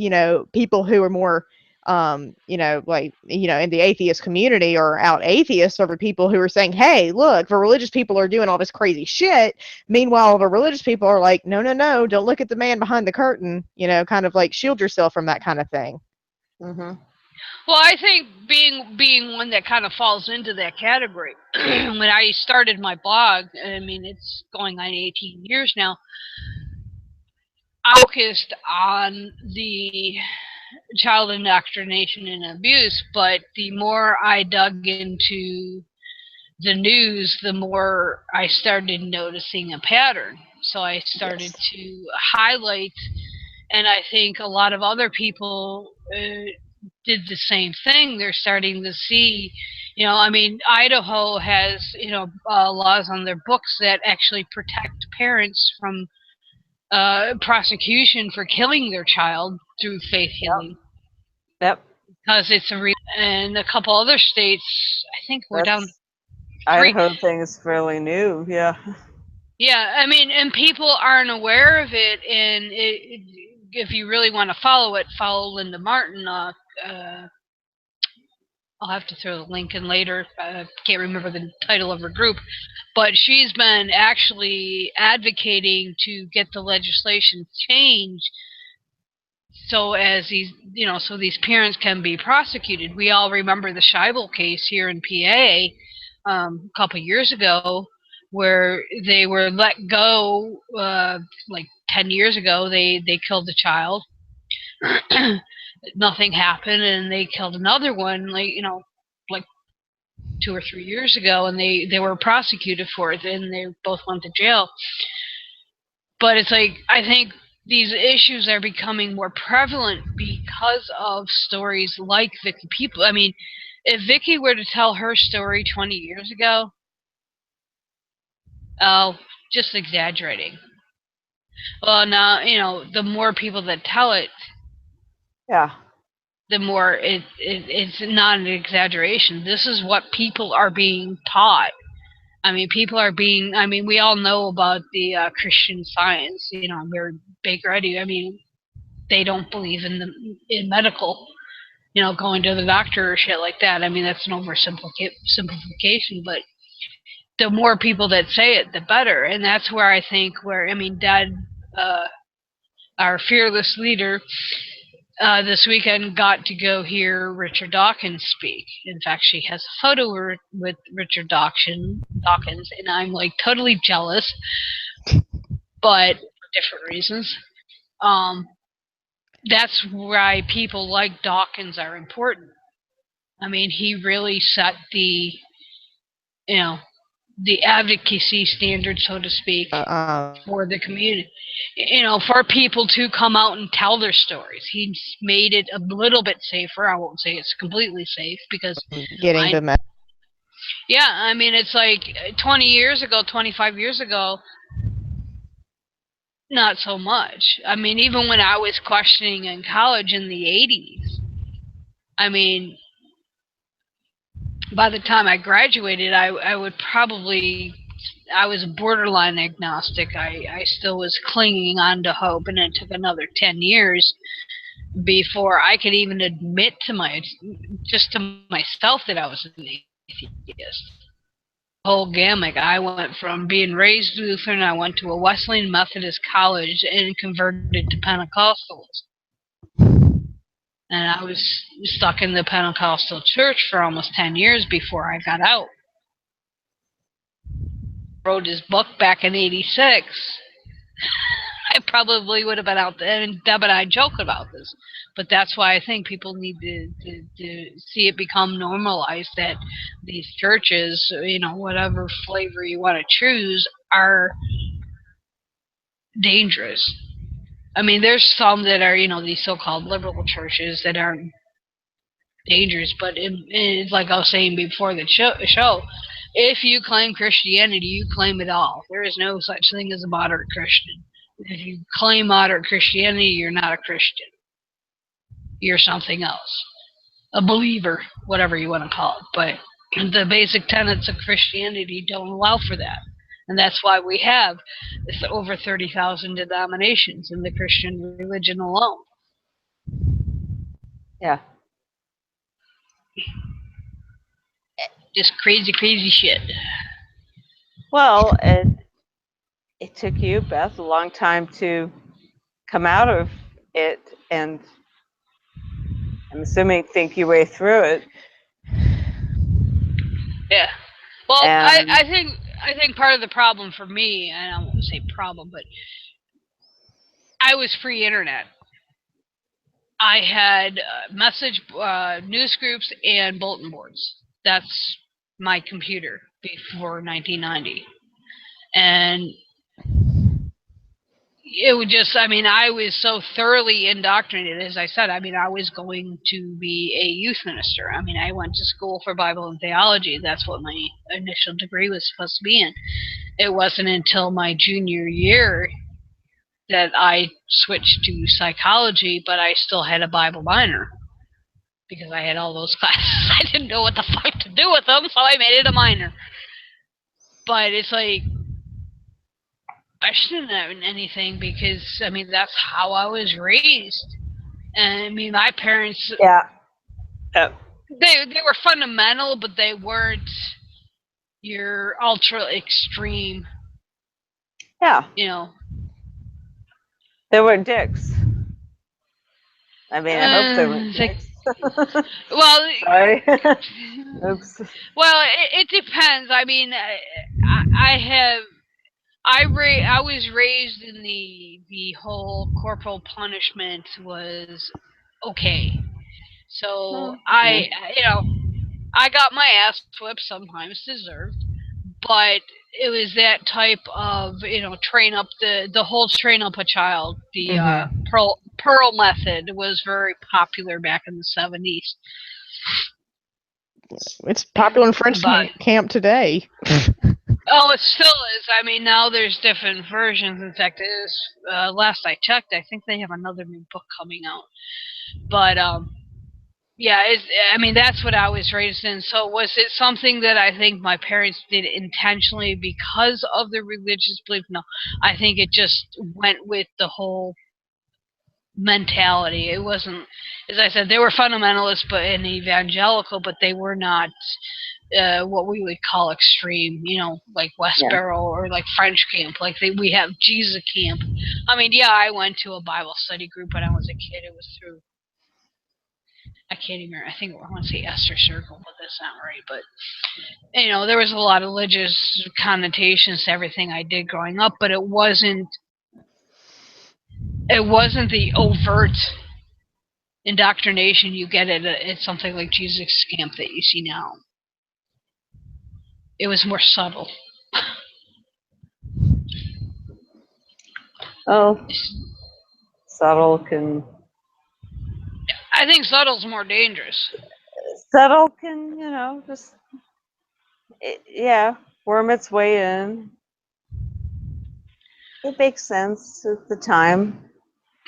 people who are more like, in the atheist community or out atheists over people who are saying, hey, look, the religious people are doing all this crazy shit. Meanwhile, the religious people are like, no, don't look at the man behind the curtain, kind of like shield yourself from that kind of thing. Mm-hmm. Well, I think being one that kind of falls into that category, when I started my blog, I mean, it's going on 18 years now, I focused on the child indoctrination and abuse, but the more I dug into the news, the more I started noticing a pattern. So I started to highlight, and I think a lot of other people did the same thing. They're starting to see, I mean, Idaho has, laws on their books that actually protect parents from prosecution for killing their child through faith healing. Yep. Because it's and a couple other states, I think we're down. Idaho thing is fairly new, yeah. Yeah, I mean, and people aren't aware of it, and if you really want to follow it, follow Linda Martin. I'll have to throw the link in later. I can't remember the title of her group, but she's been actually advocating to get the legislation changed so as so these parents can be prosecuted. We all remember the Scheibel case here in PA a couple years ago, where they were let go like 10 years ago. They killed a child. Nothing happened, and they killed another one like 2 or 3 years ago, and they were prosecuted for it, and they both went to jail. But it's like, I think these issues are becoming more prevalent because of stories like Vyckie. People, I mean, if Vyckie were to tell her story 20 years ago, oh, just exaggerating. Well, now, the more people that tell it, Yeah. the more it's not an exaggeration. This is what people are being taught. I mean, we all know about the Christian Science, Mary Baker Eddy. I mean, they don't believe in medical, going to the doctor or shit like that. I mean, that's an oversimplification, but the more people that say it, the better. And that's where I think Dad, our fearless leader, this weekend got to go hear Richard Dawkins speak. In fact, she has a photo with Richard Dawkins, and I'm like totally jealous, but for different reasons. That's why people like Dawkins are important. I mean, he really set the advocacy standard, so to speak, for the community. For people to come out and tell their stories. He's made it a little bit safer. I won't say it's completely safe, because getting the message. Yeah, I mean, it's like 20 years ago, 25 years ago, not so much. I mean, even when I was questioning in college in the 80s, I mean, by the time I graduated, I was borderline agnostic. I still was clinging on to hope, and it took another 10 years before I could even admit to myself that I was an atheist. Whole gamut. I went from being raised Lutheran, I went to a Wesleyan Methodist college and converted to Pentecostalism. And I was stuck in the Pentecostal church for almost 10 years before I got out. Wrote his book back in '86. I probably would have been out there, and Deb and I joke about this. But that's why I think people need to see it become normalized, that these churches, whatever flavor you want to choose, are dangerous. I mean, there's some that are, these so-called liberal churches that aren't dangerous, but it's like I was saying before the show, if you claim Christianity, you claim it all. There is no such thing as a moderate Christian. If you claim moderate Christianity, you're not a Christian. You're something else. A believer, whatever you want to call it. But the basic tenets of Christianity don't allow for that. And that's why we have over 30,000 denominations in the Christian religion alone. Yeah. Just crazy, crazy shit. Well, it took you, Beth, a long time to come out of it, and I'm assuming think your way through it. Yeah. Well, I think part of the problem for me, and I won't say problem, but I was free internet. I had news groups and bulletin boards. That's my computer before 1990. And it would just, I was so thoroughly indoctrinated, as I said. I was going to be a youth minister. I went to school for Bible and theology. That's what my initial degree was supposed to be in. It wasn't until my junior year that I switched to psychology, but I still had a Bible minor because I had all those classes. I didn't know what the fuck to do with them, so I made it a minor. But it's like, I shouldn't have anything, because that's how I was raised. And my parents. Yeah. They were fundamental, but they weren't your ultra extreme. Yeah. You know. They were dicks. I mean, I hope they weren't They, dicks. well, Sorry. Oops. well, it depends. I mean, I was raised in the whole corporal punishment was okay. So I got my ass whipped, sometimes deserved, but it was that type of train up the whole train up a child. The Pearl method was very popular back in the 70s. It's popular in French But camp today. oh, it still is. I mean, now there's different versions. In fact, it is. Last I checked, I think they have another new book coming out. But yeah, I mean, that's what I was raised in. So was it something that I think my parents did intentionally because of the religious belief? No, I think it just went with the whole mentality. It wasn't, as I said, they were fundamentalists, but and evangelical, but they were not what we would call extreme, like Westboro or like French camp. Like we have Jesus camp. I mean, yeah, I went to a Bible study group when I was a kid. It was through, I can't even remember, I want to say Esther Circle, but that's not right. But, there was a lot of religious connotations to everything I did growing up, but it wasn't the overt indoctrination you get at something like Jesus camp that you see now. It was more subtle. Oh, subtle can. I think subtle's more dangerous. Subtle can, just worm its way in. It makes sense at the time.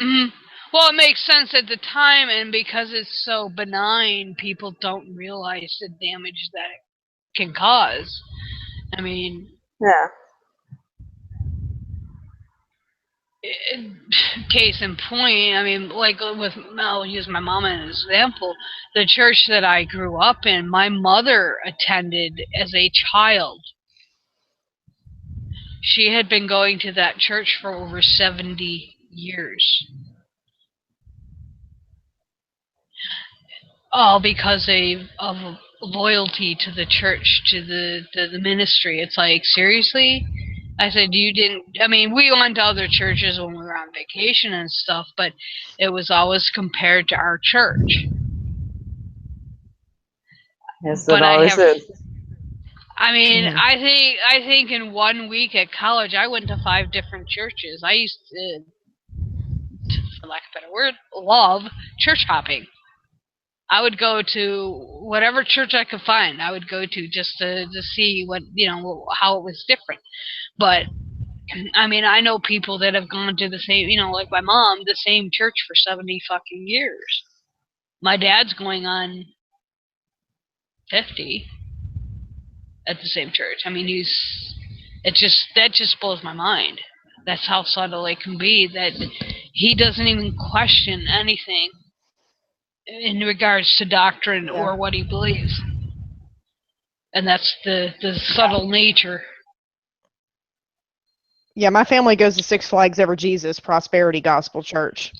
Mm-hmm. Well, it makes sense at the time, and because it's so benign, people don't realize the damage that it can cause. I mean, yeah. Case in point, I mean, like I'll use my mom as an example. The church that I grew up in, my mother attended as a child. She had been going to that church for over 70 years. All because of loyalty to the church, to the ministry. It's like, seriously? I said, you didn't. I mean, we went to other churches when we were on vacation and stuff, but it was always compared to our church. Yes, it always is. I mean, I think in 1 week at college, I went to 5 different churches. I used to, for lack of a better word, love church hopping. I would go to whatever church I could find. I would go to just to see what how it was different. But I mean, I know people that have gone to the same, like my mom, the same church for 70 fucking years. My dad's going on 50 at the same church. I mean, that just blows my mind. That's how subtle it can be, that he doesn't even question anything in regards to doctrine or what he believes. And that's the subtle nature. Yeah, my family goes to Six Flags Ever Jesus Prosperity Gospel Church.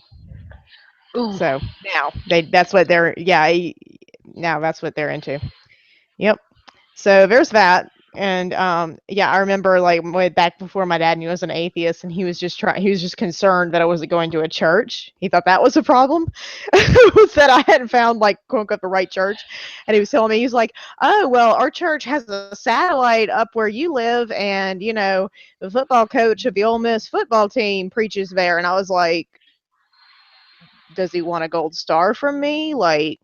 Ooh. So now that's what they're into. Yep. So there's that. And I remember like way back before my dad knew I was an atheist, and he was just concerned that I wasn't going to a church. He thought that was a problem, that I hadn't found like quote unquote the right church. And he was telling me, he's like, oh well, our church has a satellite up where you live, and the football coach of the Ole Miss football team preaches there. And I was like, does he want a gold star from me? Like,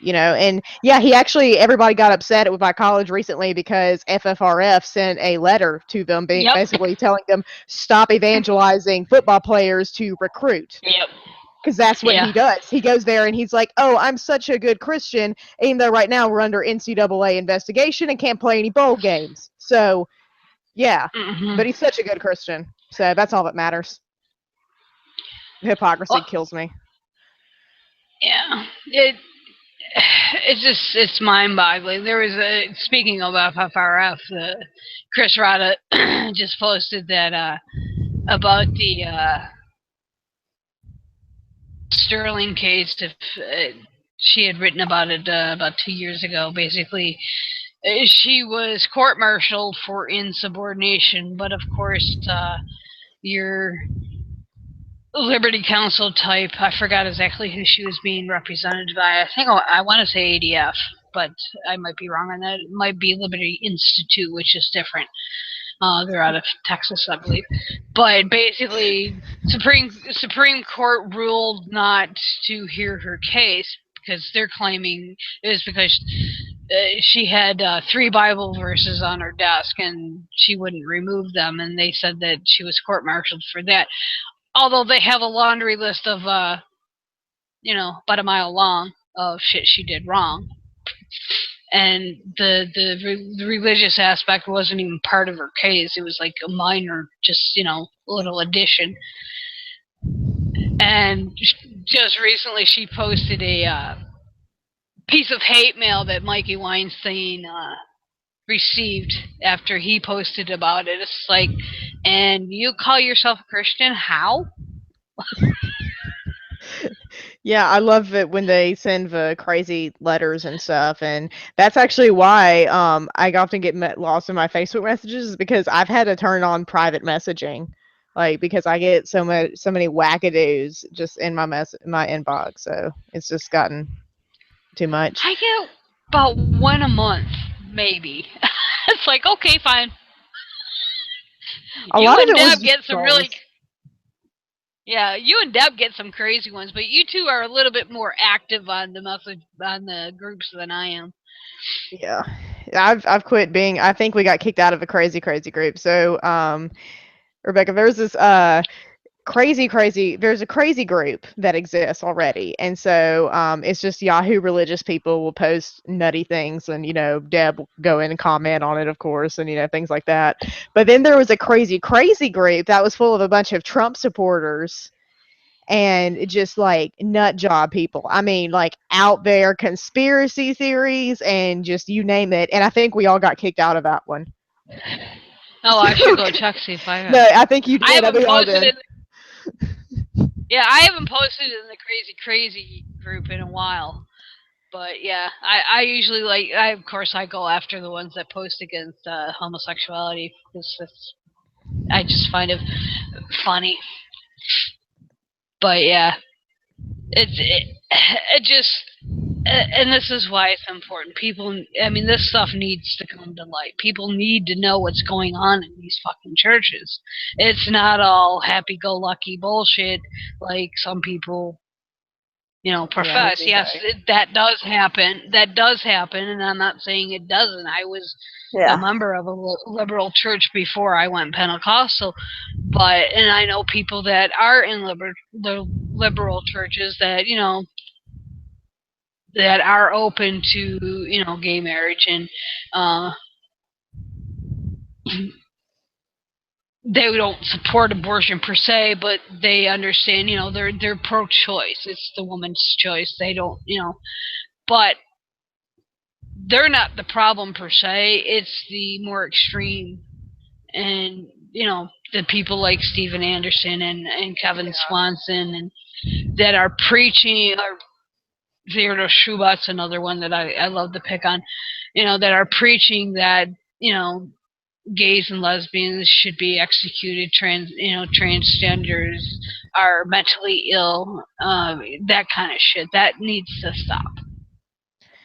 and yeah, everybody got upset with my college recently because FFRF sent a letter to them basically telling them stop evangelizing football players to recruit. Yep. Because that's what he does. He goes there and he's like, oh, I'm such a good Christian, even though right now we're under NCAA investigation and can't play any bowl games. So, yeah, but he's such a good Christian. So that's all that matters. The hypocrisy kills me. Yeah. it's mind-boggling. There was speaking of FFRF, Chris Rada just posted that about the Sterling case. If she had written about it about 2 years ago, basically, she was court-martialed for insubordination, but of course, your Liberty Counsel type, I forgot exactly who she was being represented by. I think I want to say ADF, but I might be wrong on that. It might be Liberty Institute, which is different. They're out of Texas, I believe. But basically, Supreme Court ruled not to hear her case because they're claiming it was because she had 3 Bible verses on her desk and she wouldn't remove them, and they said that she was court-martialed for that. Although they have a laundry list of, about a mile long of shit she did wrong. And the religious aspect wasn't even part of her case. It was like a minor, just, little addition. And just recently she posted a piece of hate mail that Mikey Weinstein received after he posted about it. It's like, and you call yourself a Christian? How? Yeah, I love it when they send the crazy letters and stuff, and that's actually why I often get lost in my Facebook messages is because I've had to turn on private messaging, like because I get so many wackadoos just in my inbox, so it's just gotten too much. I get about one a month, maybe. It's like, okay, fine. A You lot of and it was Deb just get some really, trolls. yeah, you and Deb get some crazy ones, but you two are a little bit more active on the message on the groups than I am. Yeah, I've quit being. I think we got kicked out of a crazy group. So Rebecca, there's this crazy there's a crazy group that exists already, and so it's just Yahoo religious people will post nutty things, and Deb will go in and comment on it, of course, and things like that. But then there was a crazy group that was full of a bunch of Trump supporters and just like nut job people. I mean, like out there conspiracy theories and just you name it. And I think we all got kicked out of that one. Oh, I should go check see if I. No, I think you I did. I haven't think we all posted did. in. Yeah, I haven't posted in the crazy group in a while. But yeah, I usually of course I go after the ones that post against homosexuality because I just find it funny. But yeah, it just and this is why it's important. People, I mean, this stuff needs to come to light. People need to know what's going on in these fucking churches. It's not all happy-go-lucky bullshit like some people, profess. Yeah. Yes, that does happen. That does happen, and I'm not saying it doesn't. I was a Yeah. member of a liberal church before I went Pentecostal, and I know people that are in liberal churches that that are open to gay marriage, and uh, they don't support abortion per se, but they understand they're pro-choice. It's the woman's choice. They don't but they're not the problem per se. It's the more extreme, and the people like Steven Anderson and Kevin Swanson and that are preaching, or Theodore Schubert's another one that I love to pick on, that are preaching that gays and lesbians should be executed, transgenders are mentally ill, that kind of shit. That needs to stop.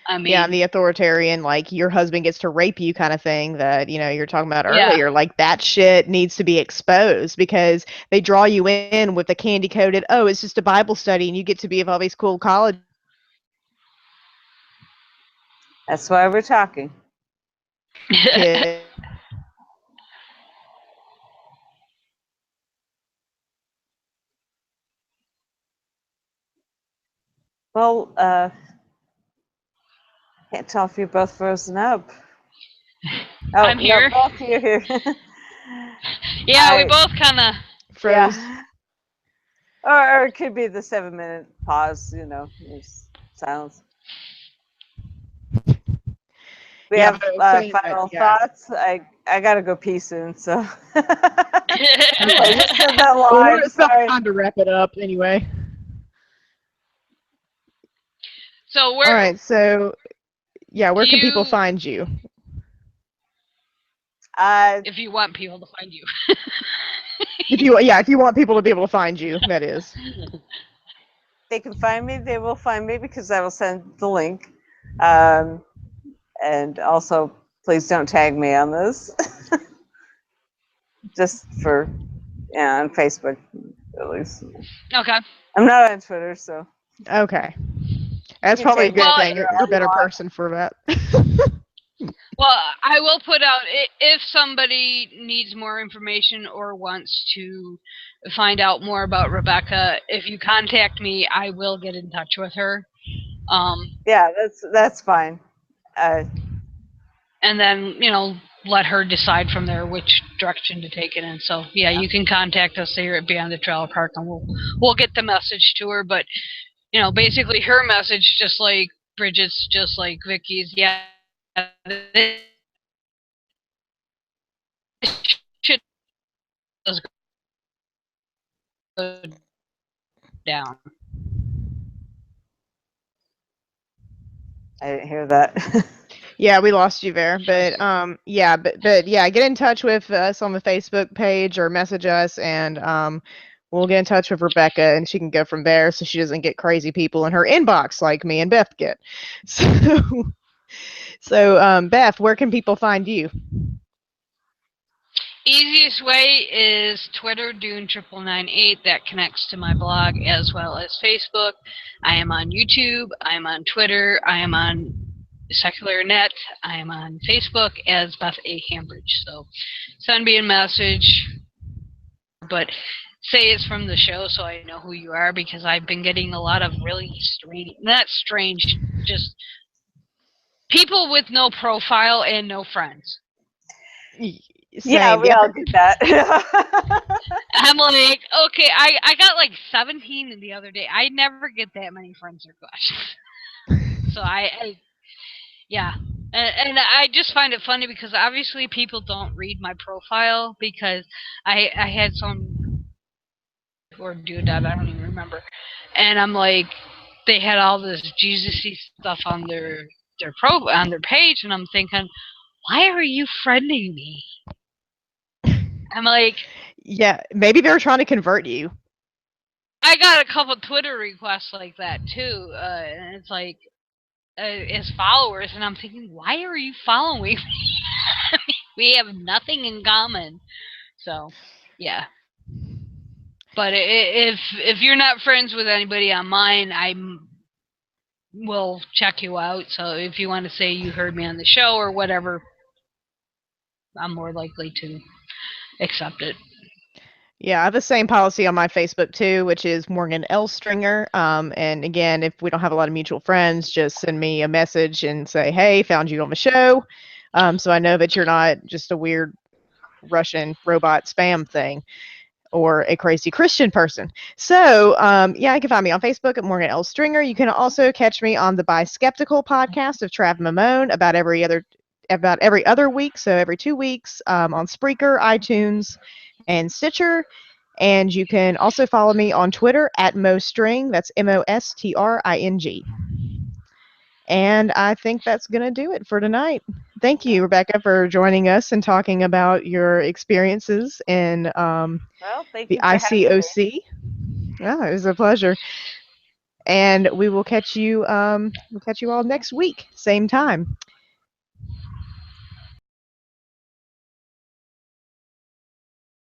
I Yeah, and mean, the authoritarian, like your husband gets to rape you kind of thing that, you're talking about yeah. earlier, like that shit needs to be exposed because they draw you in with the candy coated, oh, it's just a Bible study and you get to be of all these cool colleges. That's why we're talking. Well, can't tell if you're both frozen up. Oh, I'm here. No, both you're here. Yeah, we both kind of Froze. Yeah. Or it could be the 7-minute pause, silence. We Yeah, have I was saying that, final yeah. thoughts. I gotta go pee soon, so I Okay. just said that Well, live. it's about Sorry. time to wrap it up anyway. So All where right, so yeah, do where can people you, find you? if you want people to find you? If you want people to be able to find you, that is. They can find me. They will find me because I will send the link. And also, please don't tag me on this. Just for, on Facebook, at least. Okay. I'm not on Twitter, so Okay. you That's can probably a tag me on good Well, thing. Twitter You're a all you better want. person for that. well, I will put out if somebody needs more information or wants to find out more about Rebecca. If you contact me, I will get in touch with her. Yeah, that's fine. And then let her decide from there which direction to take it in. So yeah, you can contact us here at Beyond the Trailer Park, and we'll get the message to her. But basically her message, just like Brigid's, just like Vickie's, yeah, this shit does go down. I didn't hear that. Yeah, we lost you there, but yeah, get in touch with us on the Facebook page or message us, and we'll get in touch with Rebecca, and she can go from there, so she doesn't get crazy people in her inbox like me and Beth get. So, Beth, where can people find you? Easiest way is Twitter, Dune9998. That connects to my blog as well as Facebook. I am on YouTube. I am on Twitter. I am on Secular Net. I am on Facebook as Beth A. Hambridge. So send me a message, but say it's from the show so I know who you are, because I've been getting a lot of really strange, not strange, just people with no profile and no friends. Yeah, Same. we Yeah, all get that. I'm like, okay, I got like 17 the other day. I never get that many friends requests. So yeah. And I just find it funny because obviously people don't read my profile, because I had some or dude that I don't even remember, and I'm like, they had all this Jesus-y stuff on on their page, and I'm thinking, why are you friending me? I'm like, yeah, maybe they were trying to convert you. I got a couple Twitter requests like that too, and it's like, as followers, and I'm thinking, why are you following me? We have nothing in common. So, yeah. But if you're not friends with anybody on mine, I will check you out. So if you want to say you heard me on the show or whatever, I'm more likely to accept it. Yeah, I have the same policy on my Facebook too, which is Morgan L. Stringer. And again, if we don't have a lot of mutual friends, just send me a message and say, "Hey, found you on the show," so I know that you're not just a weird Russian robot spam thing or a crazy Christian person. So, yeah, you can find me on Facebook at Morgan L. Stringer. You can also catch me on the Bi Skeptical podcast of Trav Mamone about every other week, so every 2 weeks, on Spreaker, iTunes, and Stitcher. And you can also follow me on Twitter at Mostring. That's Mostring. And I think that's going to do it for tonight. Thank you, Rebecca, for joining us and talking about your experiences in Well, thank the you for having me. ICOC. Yeah, it was a pleasure. And we'll catch you all next week, same time.